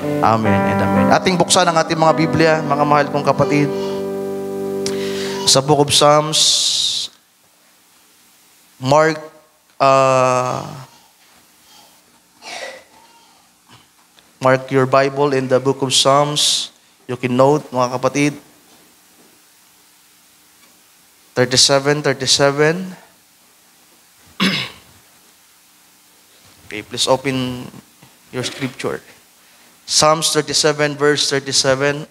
Amen and amen. Ating buksan ang ating mga Biblia, mga mahal kong kapatid, sa Book of Psalms. Mark your Bible in the Book of Psalms. You can note, mga kapatid, 37. Okay, please open your scripture. Psalms 37, verse 37.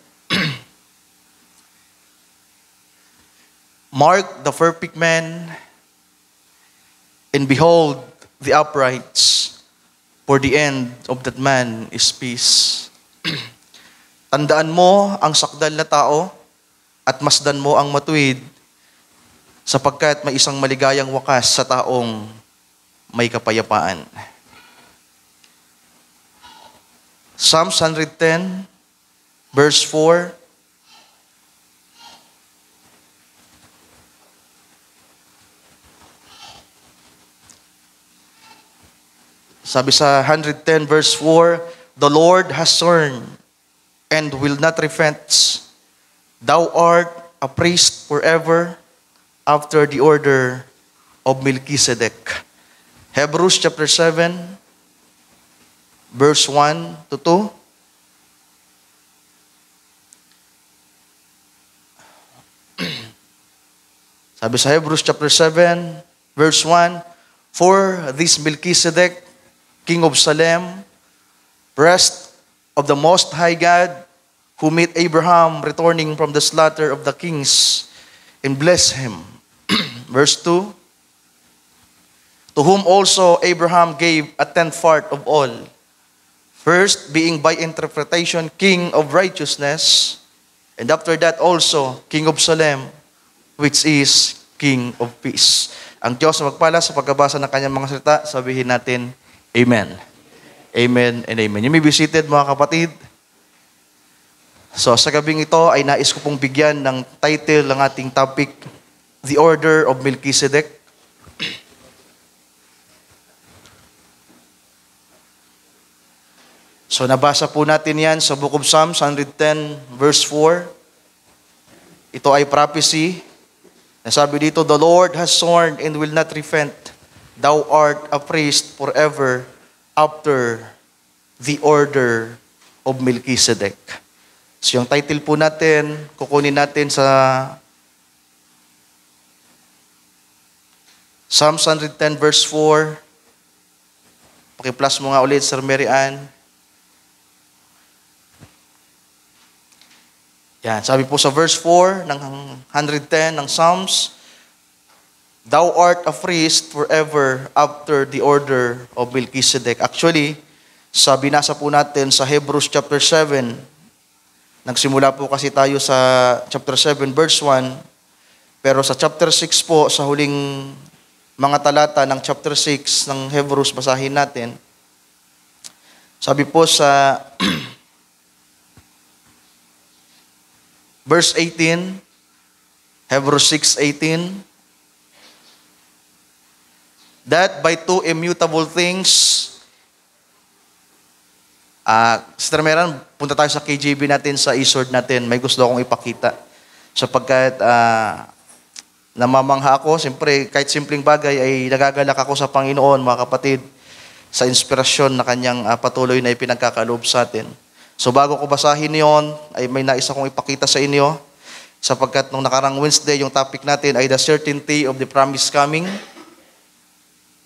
Mark the perfect man, and behold the uprights, for the end of that man is peace. Tandaan mo ang sakdal na tao, at masdan mo ang matuwid, sapagkat may isang maligayang wakas sa taong may kapayapaan. Psalms 110, verse 4. Sabi sa 110, verse 4, "The Lord has sworn and will not repent. Thou art a priest forever after the order of Melchizedek." Hebrews chapter 7, verse 1 to 2. Sabi sa Hebrews chapter 7, verse 1, "For this Melchizedek, king of Salem, priest of the Most High God, who met Abraham returning from the slaughter of the kings, and blessed him." Verse 2, "To whom also Abraham gave a tenth part of all, first being by interpretation king of righteousness, and after that also king of Salem, which is king of peace." Ang Diyos na magpala sa pagbabasa ng kanyang mga salita, sabihin natin, Amen. Amen and amen. You may be seated, mga kapatid. So sa gabing ito ay nais ko pong bigyan ng title ng ating topic, The Order of Melchizedek. So nabasa po natin yan sa Book of Psalms 110 verse 4. Ito ay prophecy. Nasabi dito, "The Lord has sworn and will not repent. Thou art a priest forever after the order of Melchizedek." So yung title po natin, kukunin natin sa Psalms 110 verse 4. Paki-plus mo nga ulit, Sir Mary Ann. Yan, sabi po sa verse 4 ng 110 ng Psalms, "Thou art a priest forever after the order of Melchizedek." Actually, sa binasa po natin sa Hebrews chapter 7, nagsimula po kasi tayo sa chapter 7 verse 1, pero sa chapter 6 po, sa huling mga talata ng chapter 6 ng Hebrews, basahin natin. Sabi po sa verse 18, Hebrews 6:18, "That by two immutable things," Sister Meran, punta tayo sa KJV natin, sa e-sword natin. May gusto akong ipakita. Sapagkat namamangha ako, siyempre kahit simpleng bagay ay nagagalak ako sa Panginoon, mga kapatid, sa inspirasyon na kanyang patuloy na ipinagkakaloob sa atin. So bago ko basahin yon, ay may nais akong ipakita sa inyo, sapagkat nung nakarang Wednesday, yung topic natin ay the certainty of the promise coming.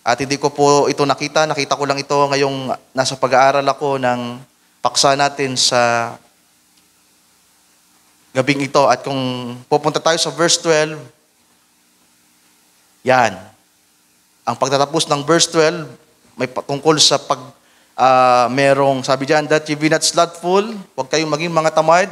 At hindi ko po ito nakita ko lang ito ngayong nasa pag-aaral ako ng paksa natin sa gabing ito. At kung pupunta tayo sa verse 12, yan. Ang pagtatapos ng verse 12, may patungkol sa merong, sabi diyan, "That ye be not slothful," huwag kayong maging mga tamad.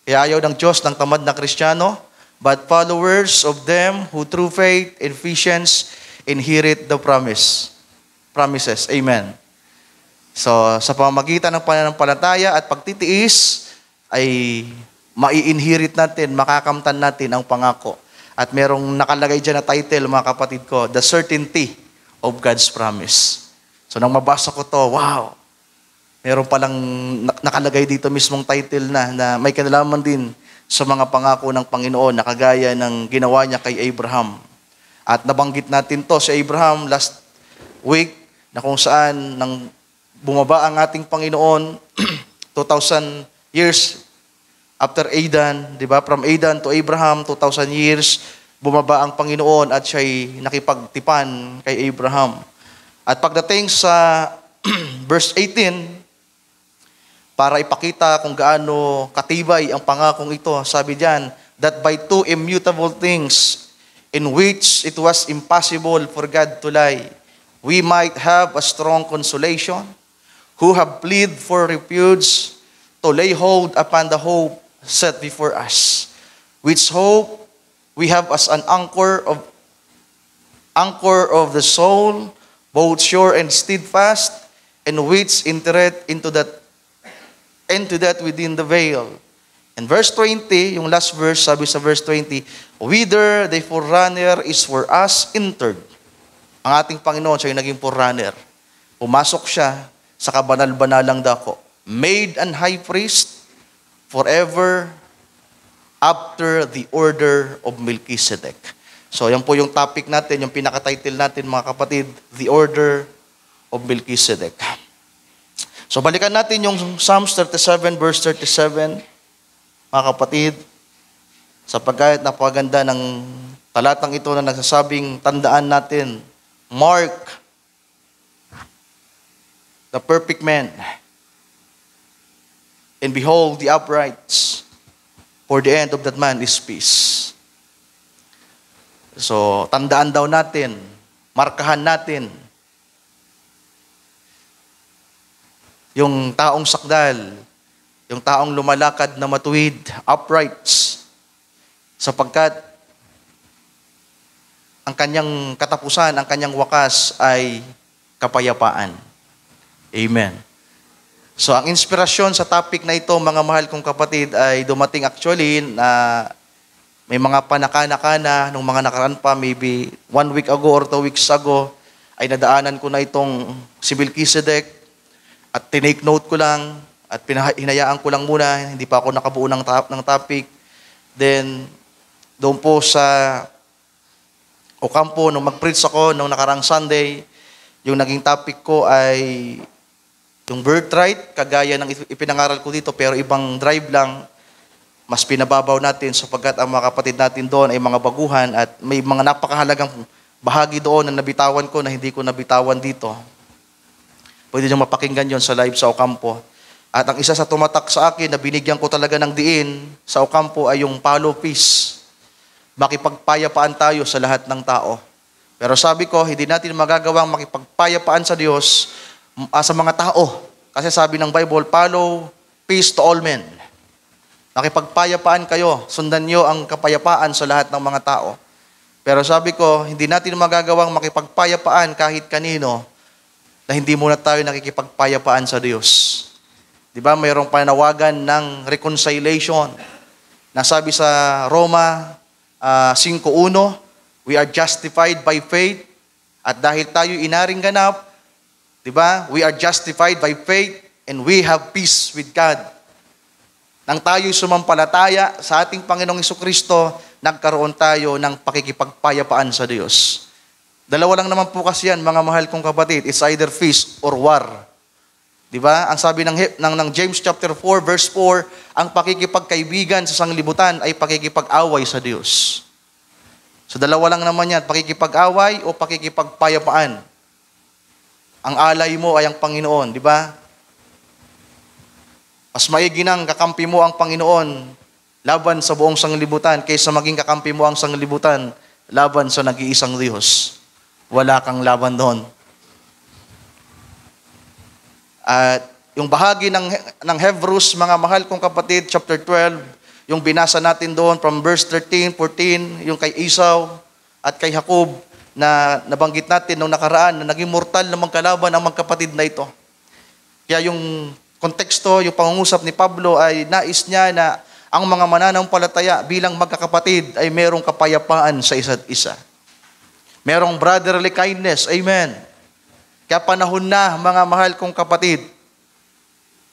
Kaya ayaw ng Diyos ng tamad na Kristiyano, "but followers of them who through faith and patience inherit the promises." Amen. So, sa pamamagitan ng pananampalataya at pagtitiis, ay mai-inherit natin, makakamtan natin ang pangako. At merong nakalagay dyan na title, mga kapatid ko, "The Certainty of God's Promise." So, nang mabasa ko to, wow! Meron palang nakalagay dito mismong title na may kinalaman din sa mga pangako ng Panginoon na kagaya ng ginawa niya kay Abraham. At nabanggit natin to si Abraham last week na kung saan nang bumaba ang ating Panginoon 2,000 years after Adan, di ba? From Adan to Abraham, 2,000 years, bumaba ang Panginoon at siya'y nakipagtipan kay Abraham. At pagdating sa verse 18, para ipakita kung gaano katibay ang pangakong ito, sabi diyan, that by two immutable things in which it was impossible for God to lie, we might have a strong consolation, who have plead for refuge, to lay hold upon the hope set before us, which hope we have as an anchor of the soul, both sure and steadfast, and which entereth into that within the veil. In verse 20, yung last verse, sabi sa verse 20, whither the forerunner is for us entered. Ang ating Panginoon, siya yung naging forerunner. Pumasok siya sa kabanal-banalang dako. Made an high priest forever after the order of Melchizedek. So, yan po yung topic natin, yung pinaka-title natin mga kapatid, the order of Melchizedek. So, balikan natin yung Psalms 37 verse 37, mga kapatid, sapagkat napakaganda ng talatang ito na nagsasabing tandaan natin, mark the perfect man, and behold the uprights, for the end of that man is peace. So, tandaan daw natin, markahan natin, yung taong sakdal, yung taong lumalakad na matuwid, uprights, sapagkat ang kanyang katapusan, ang kanyang wakas ay kapayapaan. Amen. So, ang inspirasyon sa topic na ito, mga mahal kong kapatid, ay dumating actually na may mga panakana-kana nung mga nakaraan pa, maybe 1 week ago or 2 weeks ago, ay nadaanan ko na itong si Melchizedek. At tinake note ko lang, at hinayaan ko lang muna, hindi pa ako nakabuo ng topic. Then, doon po sa Ocampo, nung mag-preach ako, nung nakarang Sunday, yung naging topic ko ay yung birthright, kagaya ng ipinangaral ko dito, pero ibang drive lang, mas pinababaw natin sapagkat ang mga kapatid natin doon ay mga baguhan at may mga napakahalagang bahagi doon na nabitawan ko na hindi ko nabitawan dito. Pwede nyo mapakinggan yon sa live sa Ocampo. At ang isa sa tumatak sa akin na binigyan ko talaga ng diin sa Ocampo ay yung follow peace. Makipagpayapaan tayo sa lahat ng tao. Pero sabi ko, hindi natin magagawang makipagpayapaan sa Diyos sa mga tao. Kasi sabi ng Bible, follow peace to all men. Makipagpayapaan kayo, sundan nyo ang kapayapaan sa lahat ng mga tao. Pero sabi ko, hindi natin magagawang makipagpayapaan kahit kanino na hindi muna tayo nakikipagpayapaan sa Diyos. Di ba, mayroong panawagan ng reconciliation. Nasabi sa Roma 5:1, we are justified by faith. At dahil tayo inaring ganap, di ba, we are justified by faith and we have peace with God. Nang tayo sumampalataya sa ating Panginoong Jesucristo, nagkaroon tayo ng pakikipagpayapaan sa Diyos. Dalawa lang naman po kasi yan, mga mahal kong kapatid. It's either peace or war. Diba? Ang sabi ng James chapter 4, verse 4, ang pakikipagkaibigan sa sanglibutan ay pakikipag-away sa Diyos. So dalawa lang naman yan, pakikipag-away o pakikipagpayapaan. Ang alay mo ay ang Panginoon, di ba? Mas maigi nang kakampi mo ang Panginoon laban sa buong sanglibutan kaysa maging kakampi mo ang sanglibutan laban sa nag-iisang Diyos. Wala kang laban doon. At yung bahagi ng Hebrews, mga mahal kong kapatid, chapter 12, yung binasa natin doon from verse 13, 14, yung kay Esau at kay Jacob na nabanggit natin nung nakaraan na naging mortal na magkalaban ang magkapatid na ito. Kaya yung konteksto, yung pangungusap ni Pablo ay nais niya na ang mga mananampalataya bilang magkakapatid ay merong kapayapaan sa isa't isa. Merong brotherly kindness. Amen. Kaya panahon na, mga mahal kong kapatid,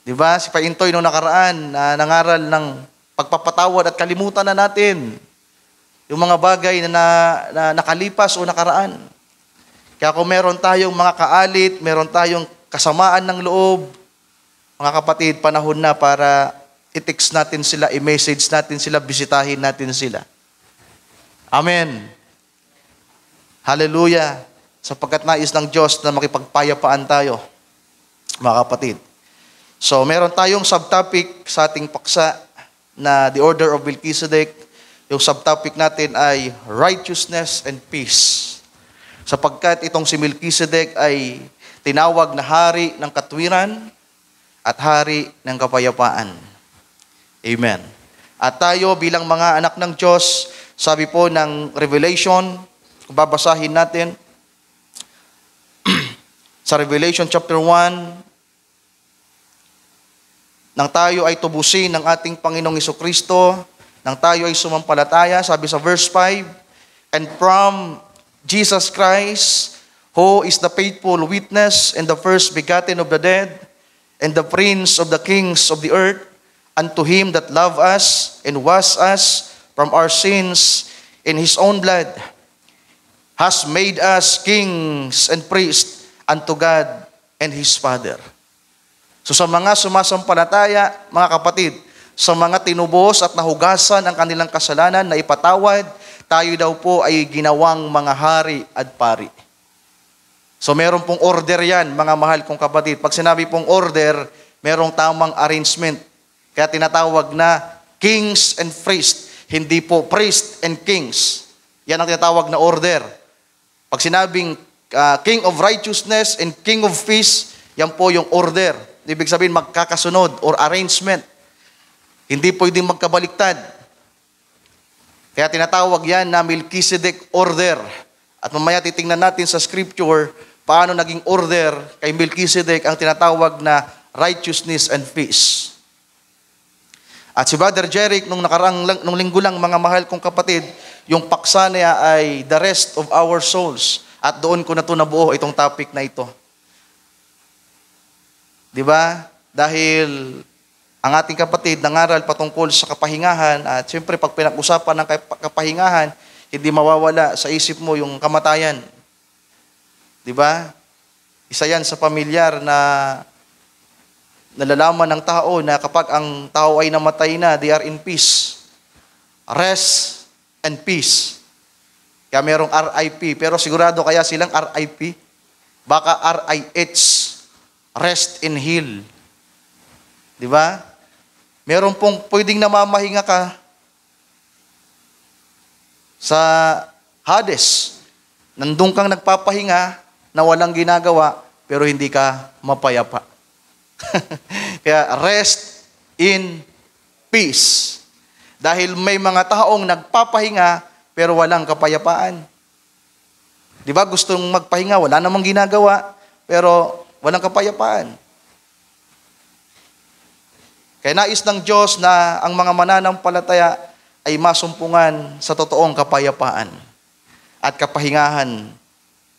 Di ba? Si Paintoy nung nakaraan na nangaral ng pagpapatawad at kalimutan na natin yung mga bagay na nakalipas o nakaraan. Kaya kung meron tayong mga kaalit, meron tayong kasamaan ng loob, mga kapatid, panahon na para i-text natin sila, i-message natin sila, bisitahin natin sila. Amen. Hallelujah. Sapagkat nais ng Diyos na makipagpayapaan tayo, mga kapatid. So, meron tayong subtopic sa ating paksa na the order of Melchizedek. Yung subtopic natin ay righteousness and peace. Sapagkat itong si Melchizedek ay tinawag na hari ng katwiran at hari ng kapayapaan. Amen. At tayo bilang mga anak ng Diyos, sabi po ng Revelation, kung babasahin natin, sa Revelation chapter 1, nang tayo ay tubusin ng ating Panginoong Jesucristo, nang tayo ay sumampalataya, sabi sa verse 5, and from Jesus Christ, who is the faithful witness and the first begotten of the dead, and the prince of the kings of the earth, unto him that loved us and washed us from our sins in his own blood, has made us kings and priests unto God and his Father. So sa mga sumasampalataya, mga kapatid, sa mga tinubos at nahugasan ang kanilang kasalanan na ipatawad, tayo daw po ay ginawang mga hari at pari. So meron pong order yan, mga mahal kong kapatid. Pag sinabi pong order, merong tamang arrangement. Kaya tinatawag na kings and priests, hindi po priest and kings. Yan ang tinatawag na order. Pag sinabing king of righteousness and king of peace, yan po yung order. Ibig sabihin magkakasunod or arrangement. Hindi pwedeng magkabaliktad. Kaya tinatawag yan na Melchizedek order. At mamaya titingnan natin sa scripture paano naging order kay Melchizedek ang tinatawag na righteousness and peace. At si Brother Jeric, nung linggo lang, mga mahal kong kapatid, yung paksa niya ay the rest of our souls. At doon ko na ito nabuo itong topic na ito. Di ba? Dahil ang ating kapatid nangaral patungkol sa kapahingahan at siyempre pag pinag-usapan ng kapahingahan, hindi mawawala sa isip mo yung kamatayan. Di ba? Isa yan sa pamilyar na nalalaman ng tao na kapag ang tao ay namatay na, they are in peace. Rest and peace. Kaya merong RIP, pero sigurado kaya silang RIP? Baka RIH, rest and heal. Di ba? Meron pong pwedeng namamahinga ka sa Hades. Nandun kang nagpapahinga na walang ginagawa, pero hindi ka mapayapa. Kaya rest in peace. Dahil may mga taong nagpapahinga, pero walang kapayapaan. Di ba? Gustong magpahinga, wala namang ginagawa, pero walang kapayapaan. Kaya nais ng Diyos na ang mga mananampalataya ay masumpungan sa totoong kapayapaan at kapahingahan.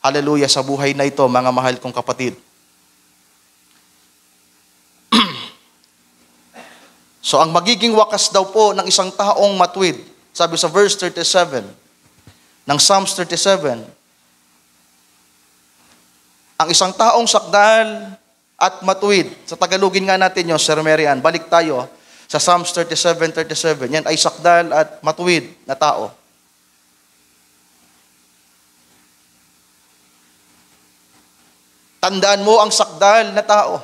Hallelujah sa buhay na ito, mga mahal kong kapatid. So, ang magiging wakas daw po ng isang taong matuwid, sabi sa verse 37 ng Psalms 37, ang isang taong sakdal at matuwid. Sa Tagalogin nga natin yung Sir Marian. Balik tayo sa Psalms 37:37. Yan ay sakdal at matuwid na tao. Tandaan mo ang sakdal na tao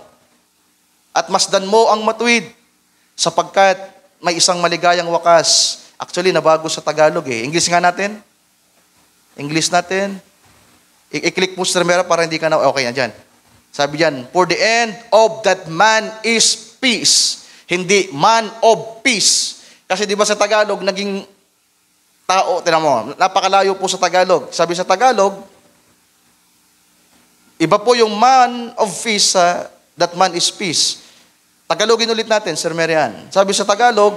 at masdan mo ang matuwid sapagkat may isang maligayang wakas. Actually, nabago sa Tagalog eh. English nga natin. English natin. I-click mo Sir Mera para hindi ka na... Okay, yan. Sabi yan, for the end of that man is peace. Hindi man of peace. Kasi di ba sa Tagalog, naging tao, tinan mo, napakalayo po sa Tagalog. Sabi sa Tagalog, iba po yung man of peace, that man is peace. Tagalogin ulit natin, Sir Marian. Sabi sa Tagalog,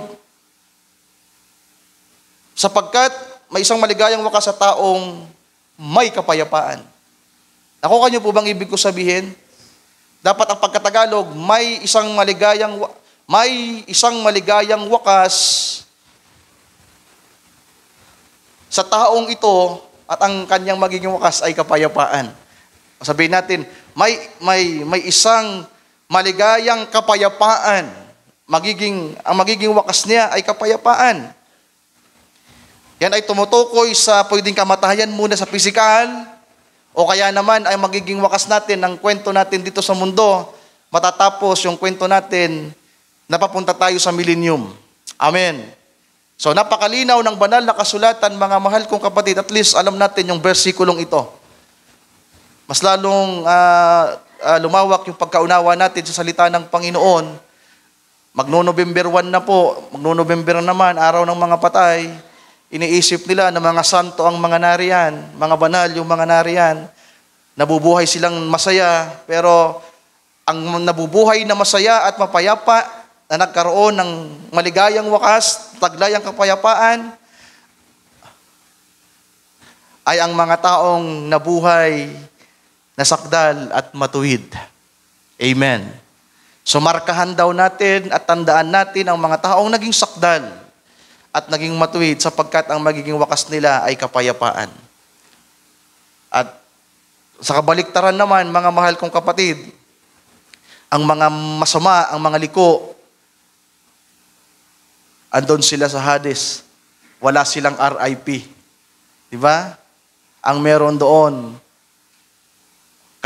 sapagkat may isang maligayang wakas sa taong may kapayapaan. Nakuha niyo po bang ibig ko sabihin? Dapat ang pagkatagalog, may isang maligayang wakas sa taong ito at ang kanyang magiging wakas ay kapayapaan. Sabihin natin, may isang maligayang kapayapaan. Ang magiging wakas niya ay kapayapaan. Yan ay tumutukoy sa pwedeng kamatayan muna sa pisikal, o kaya naman ay magiging wakas natin ng kwento natin dito sa mundo, matatapos yung kwento natin, napapunta tayo sa millennium. Amen. So napakalinaw ng banal na kasulatan, mga mahal kong kapatid, at least alam natin yung versikulong ito. Mas lalong lumawak yung pagkaunawa natin sa salita ng Panginoon. Magno-November 1 na po, magno-November naman, araw ng mga patay. Iniisip nila na mga santo ang mga nariyan, mga banal yung mga nariyan. Nabubuhay silang masaya, pero ang nabubuhay na masaya at mapayapa, na nagkaroon ng maligayang wakas, taglayang kapayapaan, ay ang mga taong nabuhay na sakdal at matuwid. Amen. So markahan daw natin at tandaan natin ang mga taong naging sakdal at naging matuwid, sapagkat ang magiging wakas nila ay kapayapaan. At sa kabaliktaran naman, mga mahal kong kapatid, ang mga masama, ang mga liko, andon sila sa Hades. Wala silang RIP. Di ba? Ang meron doon,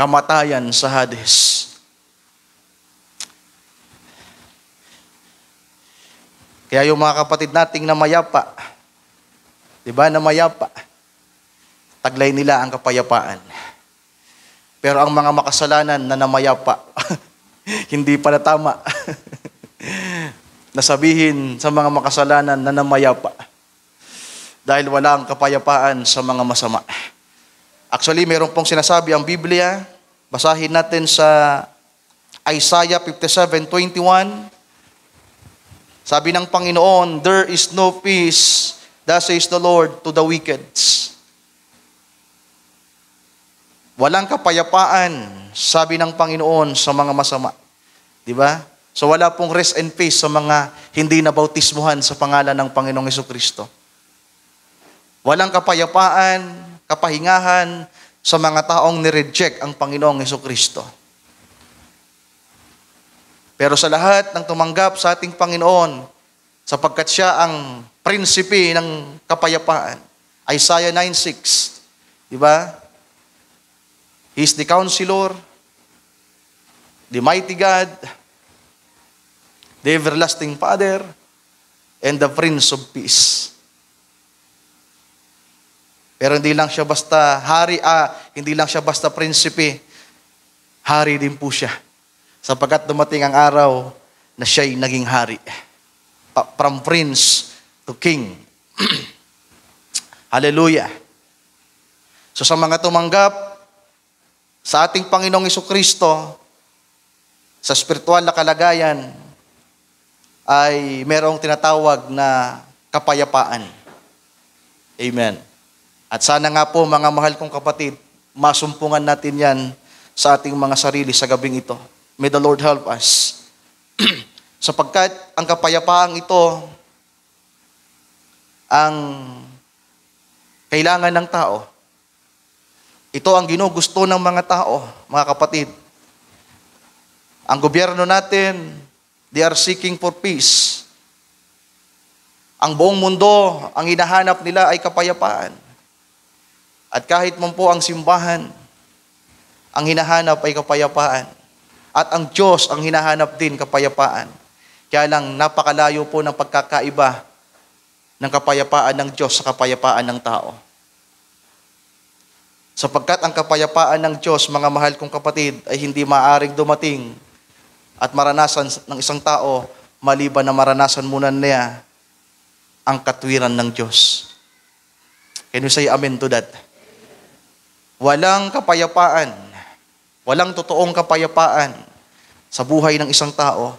kamatayan sa Hades. Kaya yung mga kapatid nating namayapa, di ba, namayapa, taglay nila ang kapayapaan. Pero ang mga makasalanan na namayapa, hindi pala tama. Nasabihin sa mga makasalanan na namayapa dahil walang kapayapaan sa mga masama. Actually, meron pong sinasabi ang Biblia. Basahin natin sa Isaiah 57:21. Sabi ng Panginoon, "There is no peace, thus says the Lord, to the wicked." Walang kapayapaan, sabi ng Panginoon, sa mga masama. Di ba? So wala pong rest and peace sa mga hindi nabautismuhan sa pangalan ng Panginoong Jesucristo. Walang kapayapaan, kapahingahan sa mga taong nireject ang Panginoong Jesucristo. Pero sa lahat ng tumanggap sa ating Panginoon, sapagkat siya ang prinsipe ng kapayapaan. Isaiah 9:6, di ba? He is the counselor, the mighty God, the everlasting Father, and the Prince of Peace. Pero hindi lang siya basta hari, hindi lang siya basta prinsipe, hari din po siya. Sapagkat dumating ang araw na siya'y naging hari. From prince to king. Hallelujah. So sa mga tumanggap sa ating Panginoong Jesucristo, sa spiritual na kalagayan, ay merong tinatawag na kapayapaan. Amen. At sana nga po, mga mahal kong kapatid, masumpungan natin yan sa ating mga sarili sa gabing ito. May the Lord help us. Sapagkat ang kapayapaang ito ang kailangan ng tao. Ito ang ginugusto ng mga tao, mga kapatid. Ang gobyerno natin, they are seeking for peace. Ang buong mundo, ang hinahanap nila ay kapayapaan. At kahit man po ang simbahan, ang hinahanap ay kapayapaan. At ang Diyos ang hinahanap din kapayapaan. Kaya lang napakalayo po ng pagkakaiba ng kapayapaan ng Diyos sa kapayapaan ng tao. Sapagkat ang kapayapaan ng Diyos, mga mahal kong kapatid, ay hindi maaaring dumating at maranasan ng isang tao maliban na maranasan muna niya ang katwiran ng Diyos. Can you say amen to that? Walang kapayapaan, walang totoong kapayapaan sa buhay ng isang tao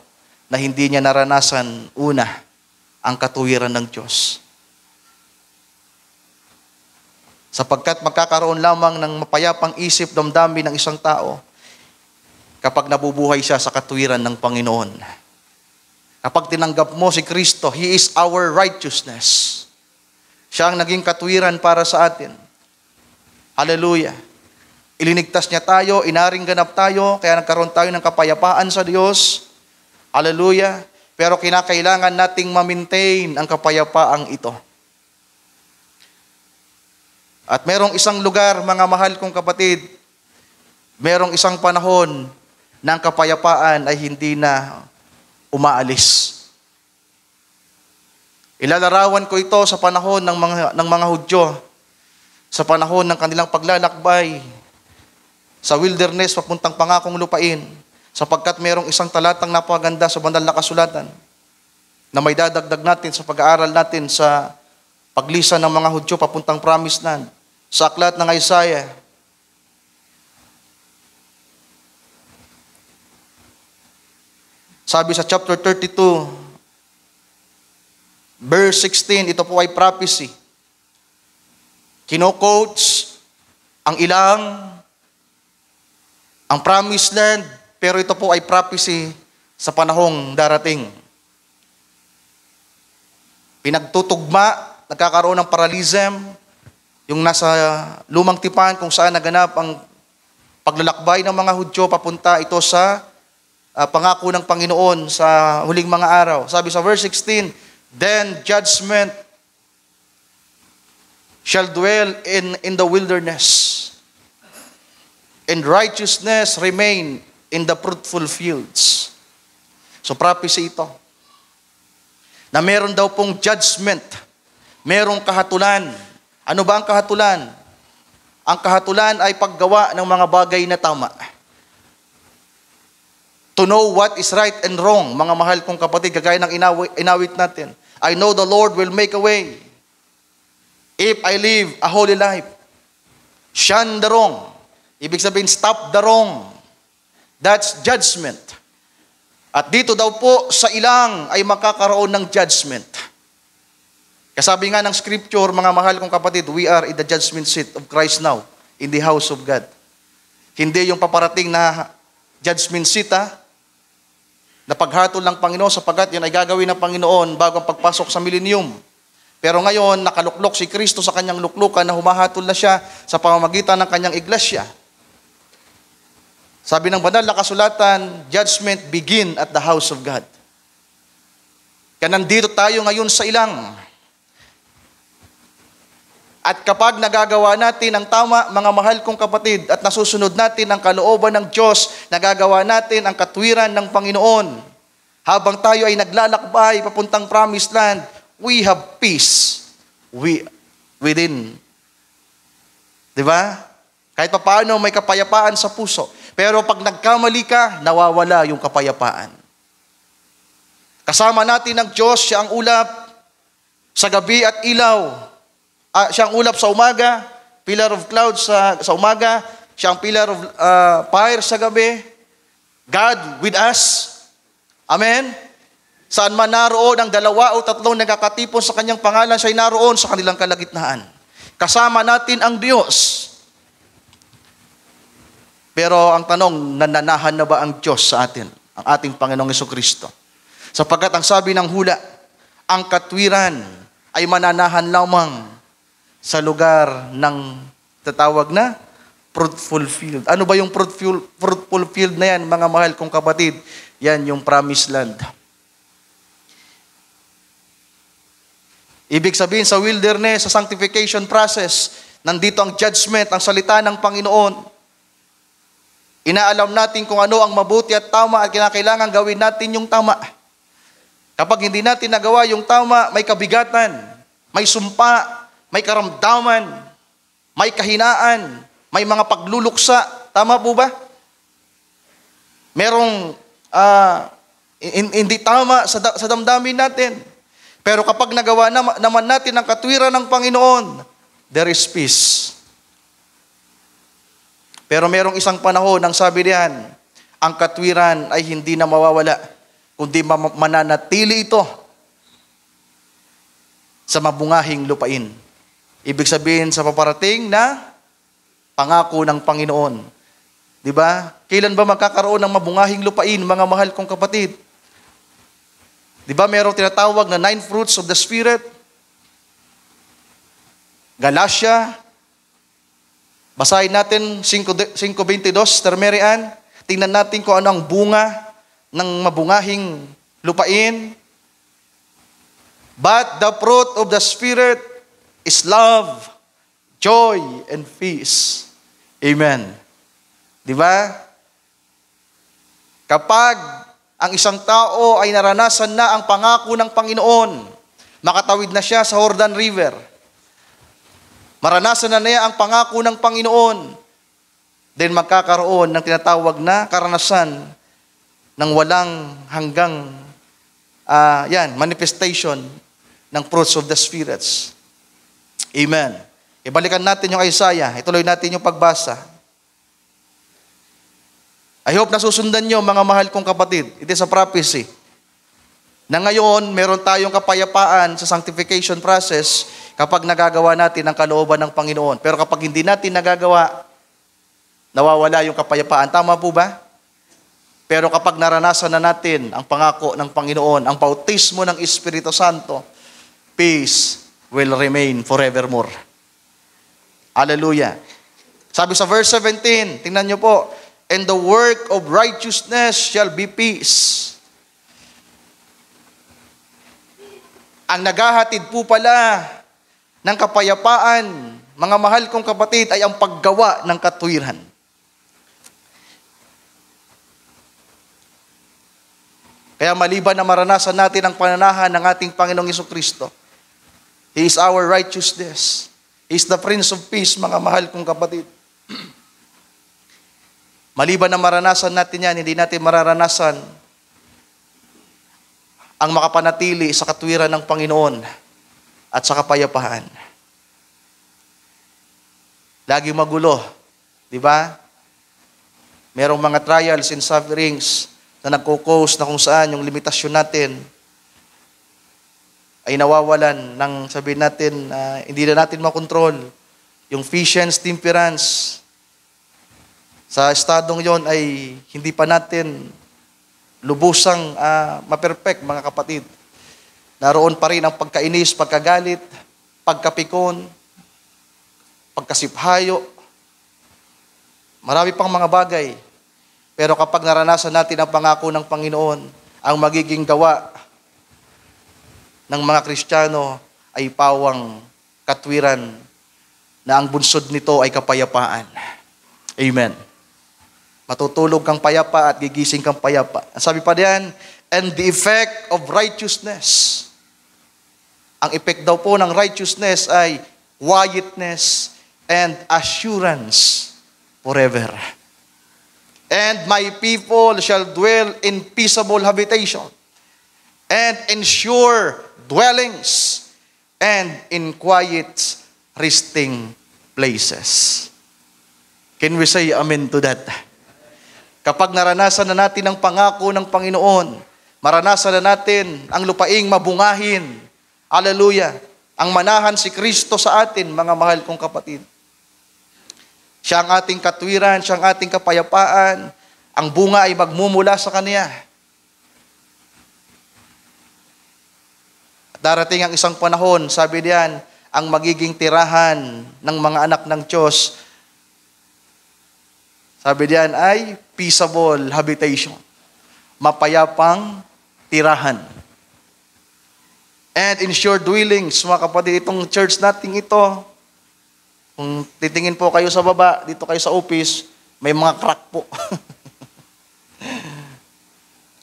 na hindi niya naranasan una ang katwiran ng Diyos. Sapagkat magkakaroon lamang ng mapayapang isip, damdamin ng isang tao kapag nabubuhay siya sa katwiran ng Panginoon. Kapag tinanggap mo si Kristo, He is our righteousness. Siya ang naging katwiran para sa atin. Hallelujah. Ilinigtas niya tayo, inaring ganap tayo, kaya nagkaroon tayo ng kapayapaan sa Diyos. Hallelujah. Pero kinakailangan nating ma-maintain ang kapayapaang ito. At merong isang lugar, mga mahal kong kapatid, merong isang panahon na ang kapayapaan ay hindi na umaalis. Ilalarawan ko ito sa panahon ng mga Hudyo, sa panahon ng kanilang paglalakbay sa wilderness papuntang pangakong lupain, sapagkat merong isang talatang napakaganda sa banal na kasulatan na may dadagdag natin sa pag-aaral natin sa paglisan ng mga Hudyo papuntang promised land. Sa aklat ng Isaiah, sabi sa chapter 32, verse 16, ito po ay prophecy. Kino-quotes ang promised land, pero ito po ay prophecy sa panahong darating. Pinagtutugma, nagkakaroon ng parallelism, yung nasa lumang tipan kung saan naganap ang paglalakbay ng mga Hudyo papunta ito sa pangako ng Panginoon sa huling mga araw. Sabi sa verse 16, then judgment shall dwell in the wilderness, and righteousness remain in the fruitful fields. So prophecy ito, na meron daw pong judgment, merong kahatulan. Ano ba ang kahatulan? Ang kahatulan ay paggawa ng mga bagay na tama. To know what is right and wrong, mga mahal kong kapatid, kagaya ng inawit natin. I know the Lord will make a way if I live a holy life. Shun the wrong. Ibig sabihin, stop the wrong. That's judgment. At dito daw po sa ilang ay makakaroon ng judgment. Kasabi nga ng scripture, mga mahal kong kapatid, we are in the judgment seat of Christ now, in the house of God. Hindi yung paparating na judgment seat, na paghatol ng Panginoon, sapagkat yun ay gagawin ng Panginoon bago ang pagpasok sa millennium. Pero ngayon, nakaluklok si Kristo sa kanyang luklukan na humahatol na siya sa pamamagitan ng kanyang iglesia. Sabi ng banal na kasulatan, judgment begin at the house of God. Kaya nandito tayo ngayon sa ilang. At kapag nagagawa natin ang tama, mga mahal kong kapatid, at nasusunod natin ang kalooban ng Diyos, nagagawa natin ang katwiran ng Panginoon, habang tayo ay naglalakbay papuntang promised land, we have peace within. Diba? Kahit paano may kapayapaan sa puso. Pero pag nagkamali ka, nawawala yung kapayapaan. Kasama natin ng Diyos, siya ang ulap sa gabi at ilaw. Siya ang ulap sa umaga, pillar of clouds sa umaga, siya ang pillar of fire sa gabi. God with us. Amen? Saan man naroon ang 2 o 3 nagkakatipon sa kanyang pangalan, siya'y naroon sa kanilang kalagitnaan. Kasama natin ang Diyos. Pero ang tanong, nananahan na ba ang Diyos sa atin? Ang ating Panginoong Jesucristo. Sapagkat ang sabi ng hula, ang katwiran ay mananahan lamang sa lugar ng tatawag na fruitful field. Ano ba yung fruitful field na yan, mga mahal kong kapatid? Yan yung promised land. Ibig sabihin sa wilderness, sa sanctification process, nandito ang judgment, ang salita ng Panginoon. Inaalam natin kung ano ang mabuti at tama at kinakailangan gawin natin yung tama. Kapag hindi natin nagawa yung tama, may kabigatan, may sumpa, may karamdaman, may kahinaan, may mga pagluluksa. Tama po ba? Merong hindi tama sa damdamin natin. Pero kapag nagawa naman natin ang katwiran ng Panginoon, there is peace. Pero merong isang panahon, ang sabi diyan, ang katwiran ay hindi na mawawala, kundi mananatili ito sa mabungahing lupain. Ibig sabihin sa paparating na pangako ng Panginoon. Di ba? Kailan ba magkakaroon ng mabungahing lupain, mga mahal kong kapatid? Di ba merong tinatawag na 9 fruits of the Spirit? Galatia. Basahin natin 5:22, Sister Mary Ann. Tingnan natin kung ano ang bunga ng mabungahing lupain. But the fruit of the Spirit is love, joy, and peace. Amen. Di ba? Kapag ang isang tao ay naranasan na ang pangako ng Panginoon, makatawid na siya sa Jordan River, maranasan na niya ang pangako ng Panginoon, then magkakaroon ng tinatawag na karanasan ng walang hanggang manifestation ng fruits of the spirits. Amen. Ibalikan natin yung Isaiah. Ituloy natin yung pagbasa. I hope nasusundan nyo, mga mahal kong kapatid. It is a prophecy. Na ngayon, meron tayong kapayapaan sa sanctification process kapag nagagawa natin ang kalooban ng Panginoon. Pero kapag hindi natin nagagawa, nawawala yung kapayapaan. Tama po ba? Pero kapag naranasan na natin ang pangako ng Panginoon, ang bautismo ng Espiritu Santo, peace will remain forevermore. Hallelujah. Sabi sa verse 17, tingnan nyo po, and the work of righteousness shall be peace. Ang naghahatid po pala ng kapayapaan, mga mahal kong kapatid, ay ang paggawa ng katuwiran. Kaya maliban na maranasan natin ang pananahan ng ating Panginoong Jesucristo, He is our righteousness. He is the Prince of Peace, mga mahal kong kapatid. Maliban na maranasan natin yan, hindi natin mararanasan ang makapanatili sa katuwiran ng Panginoon at sa kapayapaan. Lagi magulo, di ba? Merong mga trials and sufferings na nagkukos na kung saan yung limitasyon natin ay nawawalan ng sabihin natin, hindi na natin makontrol. Yung patience, temperance, sa estadong yon ay hindi pa natin lubusang maperfect, mga kapatid. Naroon pa rin ang pagkainis, pagkagalit, pagkapikon, pagkasiphayo. Marami pang mga bagay. Pero kapag naranasan natin ang pangako ng Panginoon, ang magiging gawa ng mga Kristiyano ay pawang katwiran na ang bunsod nito ay kapayapaan. Amen. Matutulog kang payapa at gigising kang payapa. Sabi pa diyan, and the effect of righteousness. Ang effect daw po ng righteousness ay quietness and assurance forever. And my people shall dwell in peaceable habitation and ensure dwellings and in quiet resting places. Can we say amen to that? Kapag naranasan na natin ang pangako ng Panginoon, maranasan na natin ang lupaing mabungahin, hallelujah, ang manahan si Kristo sa atin, mga mahal kong kapatid. Siya ang ating katwiran, siya ang ating kapayapaan, ang bunga ay magmumula sa Kanya. Darating ang isang panahon, sabi diyan, ang magiging tirahan ng mga anak ng Diyos, sabi diyan ay peaceable habitation. Mapayapang tirahan. And ensure dwellings, mga kapatid, itong church natin ito, kung titingin po kayo sa baba, dito kayo sa office, may mga crack po.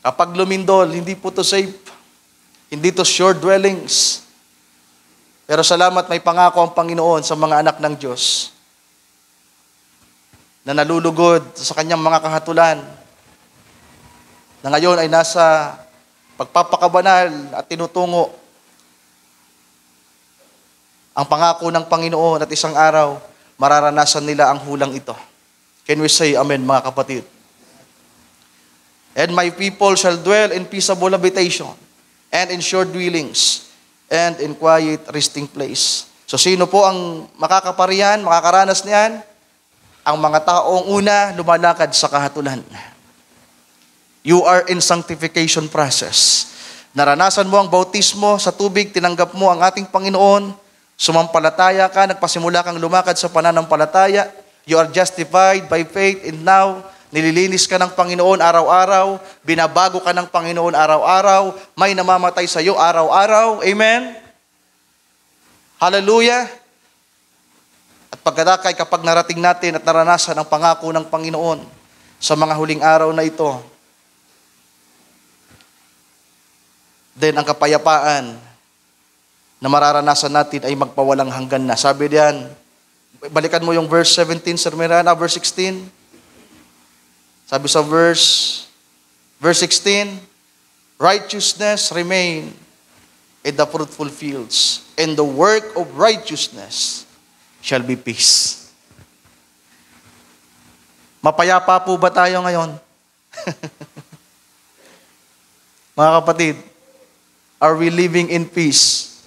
Kapag lumindol, hindi po to safe. Hindi to sure dwellings. Pero salamat, may pangako ang Panginoon sa mga anak ng Diyos na nalulugod sa kanyang mga kahatulan na ngayon ay nasa pagpapakabanal at tinutungo ang pangako ng Panginoon at isang araw mararanasan nila ang hulang ito. Can we say amen, mga kapatid? And my people shall dwell in peaceable habitation and in sure dwellings and in quiet resting place. So sino po ang makakaparihan, makakaranas niyan? ang mga taong una lumalakad sa kahatulan. You are in sanctification process. Naranasan mo ang bautismo sa tubig, tinanggap mo ang ating Panginoon, sumampalataya ka, nagpasimula kang lumakad sa pananampalataya, you are justified by faith, and now, nililinis ka ng Panginoon araw-araw, binabago ka ng Panginoon araw-araw, may namamatay sa iyo araw-araw. Amen? Hallelujah! At pagkadakay, kapag narating natin at naranasan ang pangako ng Panginoon sa mga huling araw na ito, then ang kapayapaan na mararanasan natin ay magpawalang hanggan na. Sabi diyan, balikan mo yung verse 17, Sir Mirana, verse 16. Sabi sa verse 16, righteousness remain in the fruitful fields, and the work of righteousness shall be peace. Mapayapa po ba tayo ngayon? Mga kapatid, are we living in peace?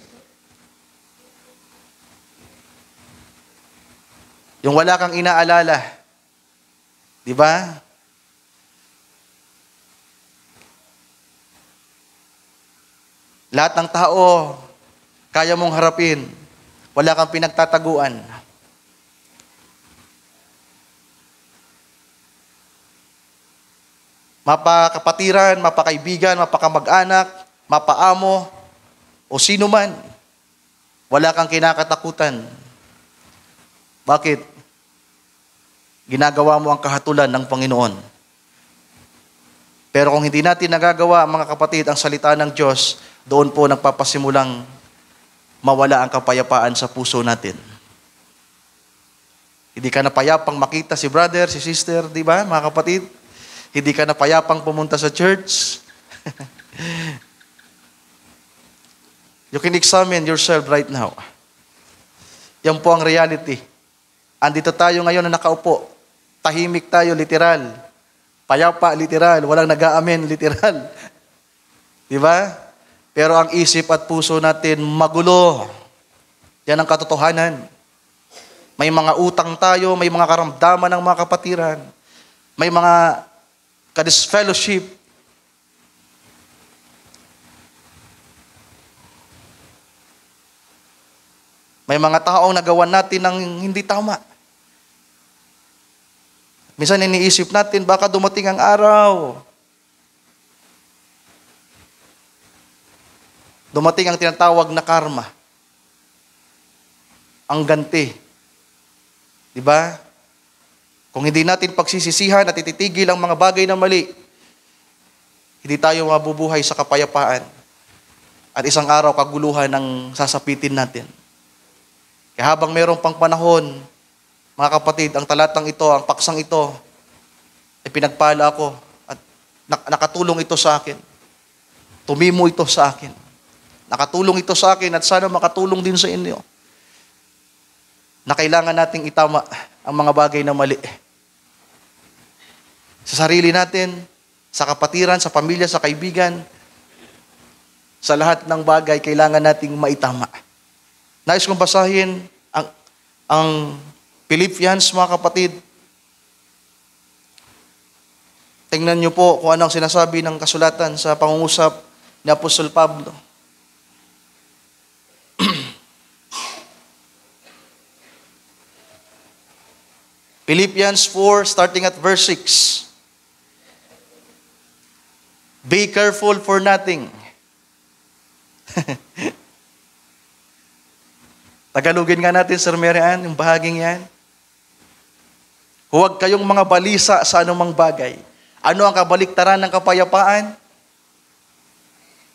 Yung wala kang inaalala. Di ba? Lahat ng tao, kaya mong harapin. Wala kang pinagtataguan. Mapakapatiran, mapakaibigan, mapakamag-anak, mapaamo, o sino man, wala kang kinakatakutan. Bakit? Ginagawa mo ang kahatulan ng Panginoon. Pero kung hindi natin nagagawa, mga kapatid, ang salita ng Diyos, doon po nagpapasimulang mawala ang kapayapaan sa puso natin. Hindi ka napayapang makita si brother, si sister, di ba, mga kapatid? Hindi ka napayapang pumunta sa church. You can examine yourself right now. Yan po ang reality. Andito tayo ngayon na nakaupo. Tahimik tayo, literal. Payapa, literal. Walang nag-aamen, literal. Di ba? Pero ang isip at puso natin, magulo. Yan ang katotohanan. May mga utang tayo, may mga karamdaman ng mga kapatiran. May mga kadisfellowship. May mga taong nagawan natin ng hindi tama. Minsan iniisip natin, baka dumating ang araw. Dumating ang tinatawag na karma. Ang ganti. Di ba? Kung hindi natin pagsisisihan at ititigil ang mga bagay na mali, hindi tayo mabubuhay sa kapayapaan. At isang araw, kaguluhan ang sasapitin natin. Kaya habang mayroong pang panahon, mga kapatid, ang talatang ito, ang paksang ito, ay pinagpala ako at nakatulong ito sa akin. Tumimo ito sa akin. Nakatulong ito sa akin at sana makatulong din sa inyo. Na kailangan nating itama ang mga bagay na mali. Sa sarili natin, sa kapatiran, sa pamilya, sa kaibigan, sa lahat ng bagay, kailangan nating maitama. Nais kong basahin ang Philippians, mga kapatid. Tingnan niyo po kung anong sinasabi ng kasulatan sa pangungusap ni Apostol Pablo. Philippians 4, starting at verse 6. Be careful for nothing. Tagalogin nga natin, Sir Marian, yung bahaging yan. Huwag kayong mga balisa sa anumang bagay. Ano ang kabaliktaran ng kapayapaan?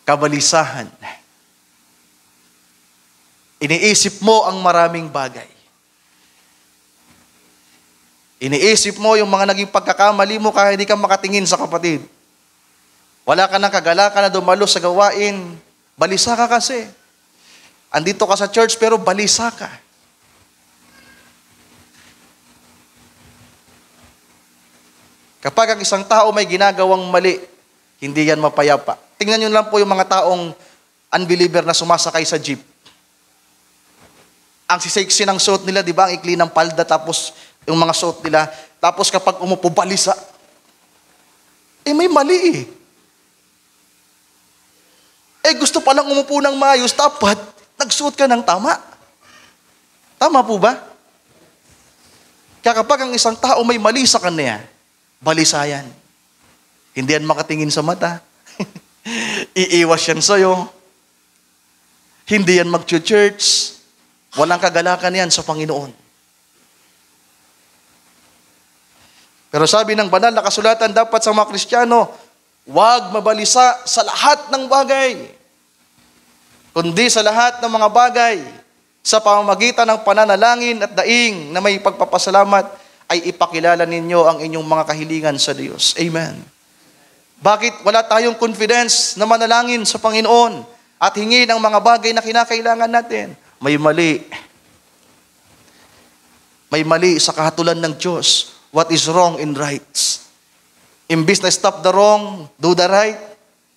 Kabalisahan. Iniisip mo ang maraming bagay. Iniisip mo yung mga naging pagkakamali mo kaya hindi ka makatingin sa kapatid. Wala ka ng kagalakan na dumalo sa gawain. Balisa ka kasi. Andito ka sa church pero balisa ka. Kapag ang isang tao may ginagawang mali, hindi yan mapayapa. Tingnan nyo lang po yung mga taong unbeliever na sumasakay sa jeep. Ang sisiksi ng suot nila, di ba? Ang ikli ng palda tapos yung mga suot nila. Tapos kapag umupo, balisa. May mali gusto palang umupo ng maayos, dapat nagsuot ka ng tama. Tama po ba? Kaya kapag ang isang tao may mali sa kanya, balisa yan. Hindi yan makatingin sa mata. Iiwas yan sa'yo. Hindi yan mag-church. Walang kagalakan yan sa Panginoon. Pero sabi ng banal na kasulatan, dapat sa mga Kristiyano, huwag mabalisa sa lahat ng bagay, kundi sa lahat ng mga bagay, sa pamamagitan ng pananalangin at daing na may pagpapasalamat, ay ipakilala ninyo ang inyong mga kahilingan sa Diyos. Amen. Bakit wala tayong confidence na manalangin sa Panginoon at hingin ang mga bagay na kinakailangan natin? May mali. May mali sa kahatulan ng Diyos. What is wrong in rights? Imbis na stop the wrong, do the right,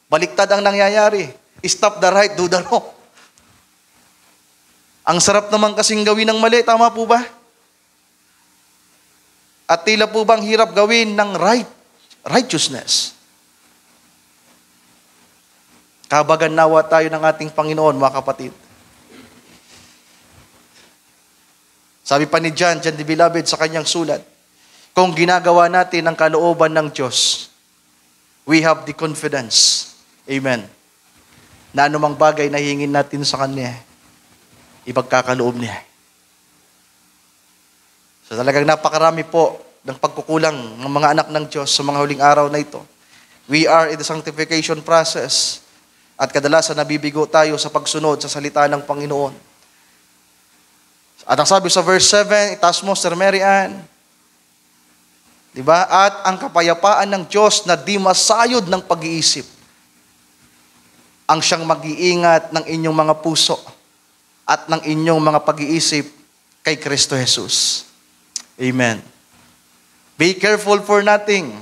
baliktad ang nangyayari. Stop the right, do the wrong. Ang sarap naman kasing gawin ng mali, tama po ba? At tila po bang hirap gawin ng righteousness? Kabagan nawa tayo ng ating Panginoon, mga kapatid. Sabi pa ni John the Beloved sa kanyang sulat, kung ginagawa natin ang kalooban ng Diyos, we have the confidence, amen, na anumang bagay na hingin natin sa Kanya, ipagkakaloob niya. So talagang napakarami po ng pagkukulang ng mga anak ng Diyos sa mga huling araw na ito. We are in the sanctification process at kadalasan nabibigo tayo sa pagsunod sa salita ng Panginoon. At ang sabi sa verse 7, itaas mo, Sir Mary Ann, diba? At ang kapayapaan ng Diyos na di masayod ng pag-iisip, ang siyang mag-iingat ng inyong mga puso at ng inyong mga pag-iisip kay Kristo Jesus. Amen. Be careful for nothing.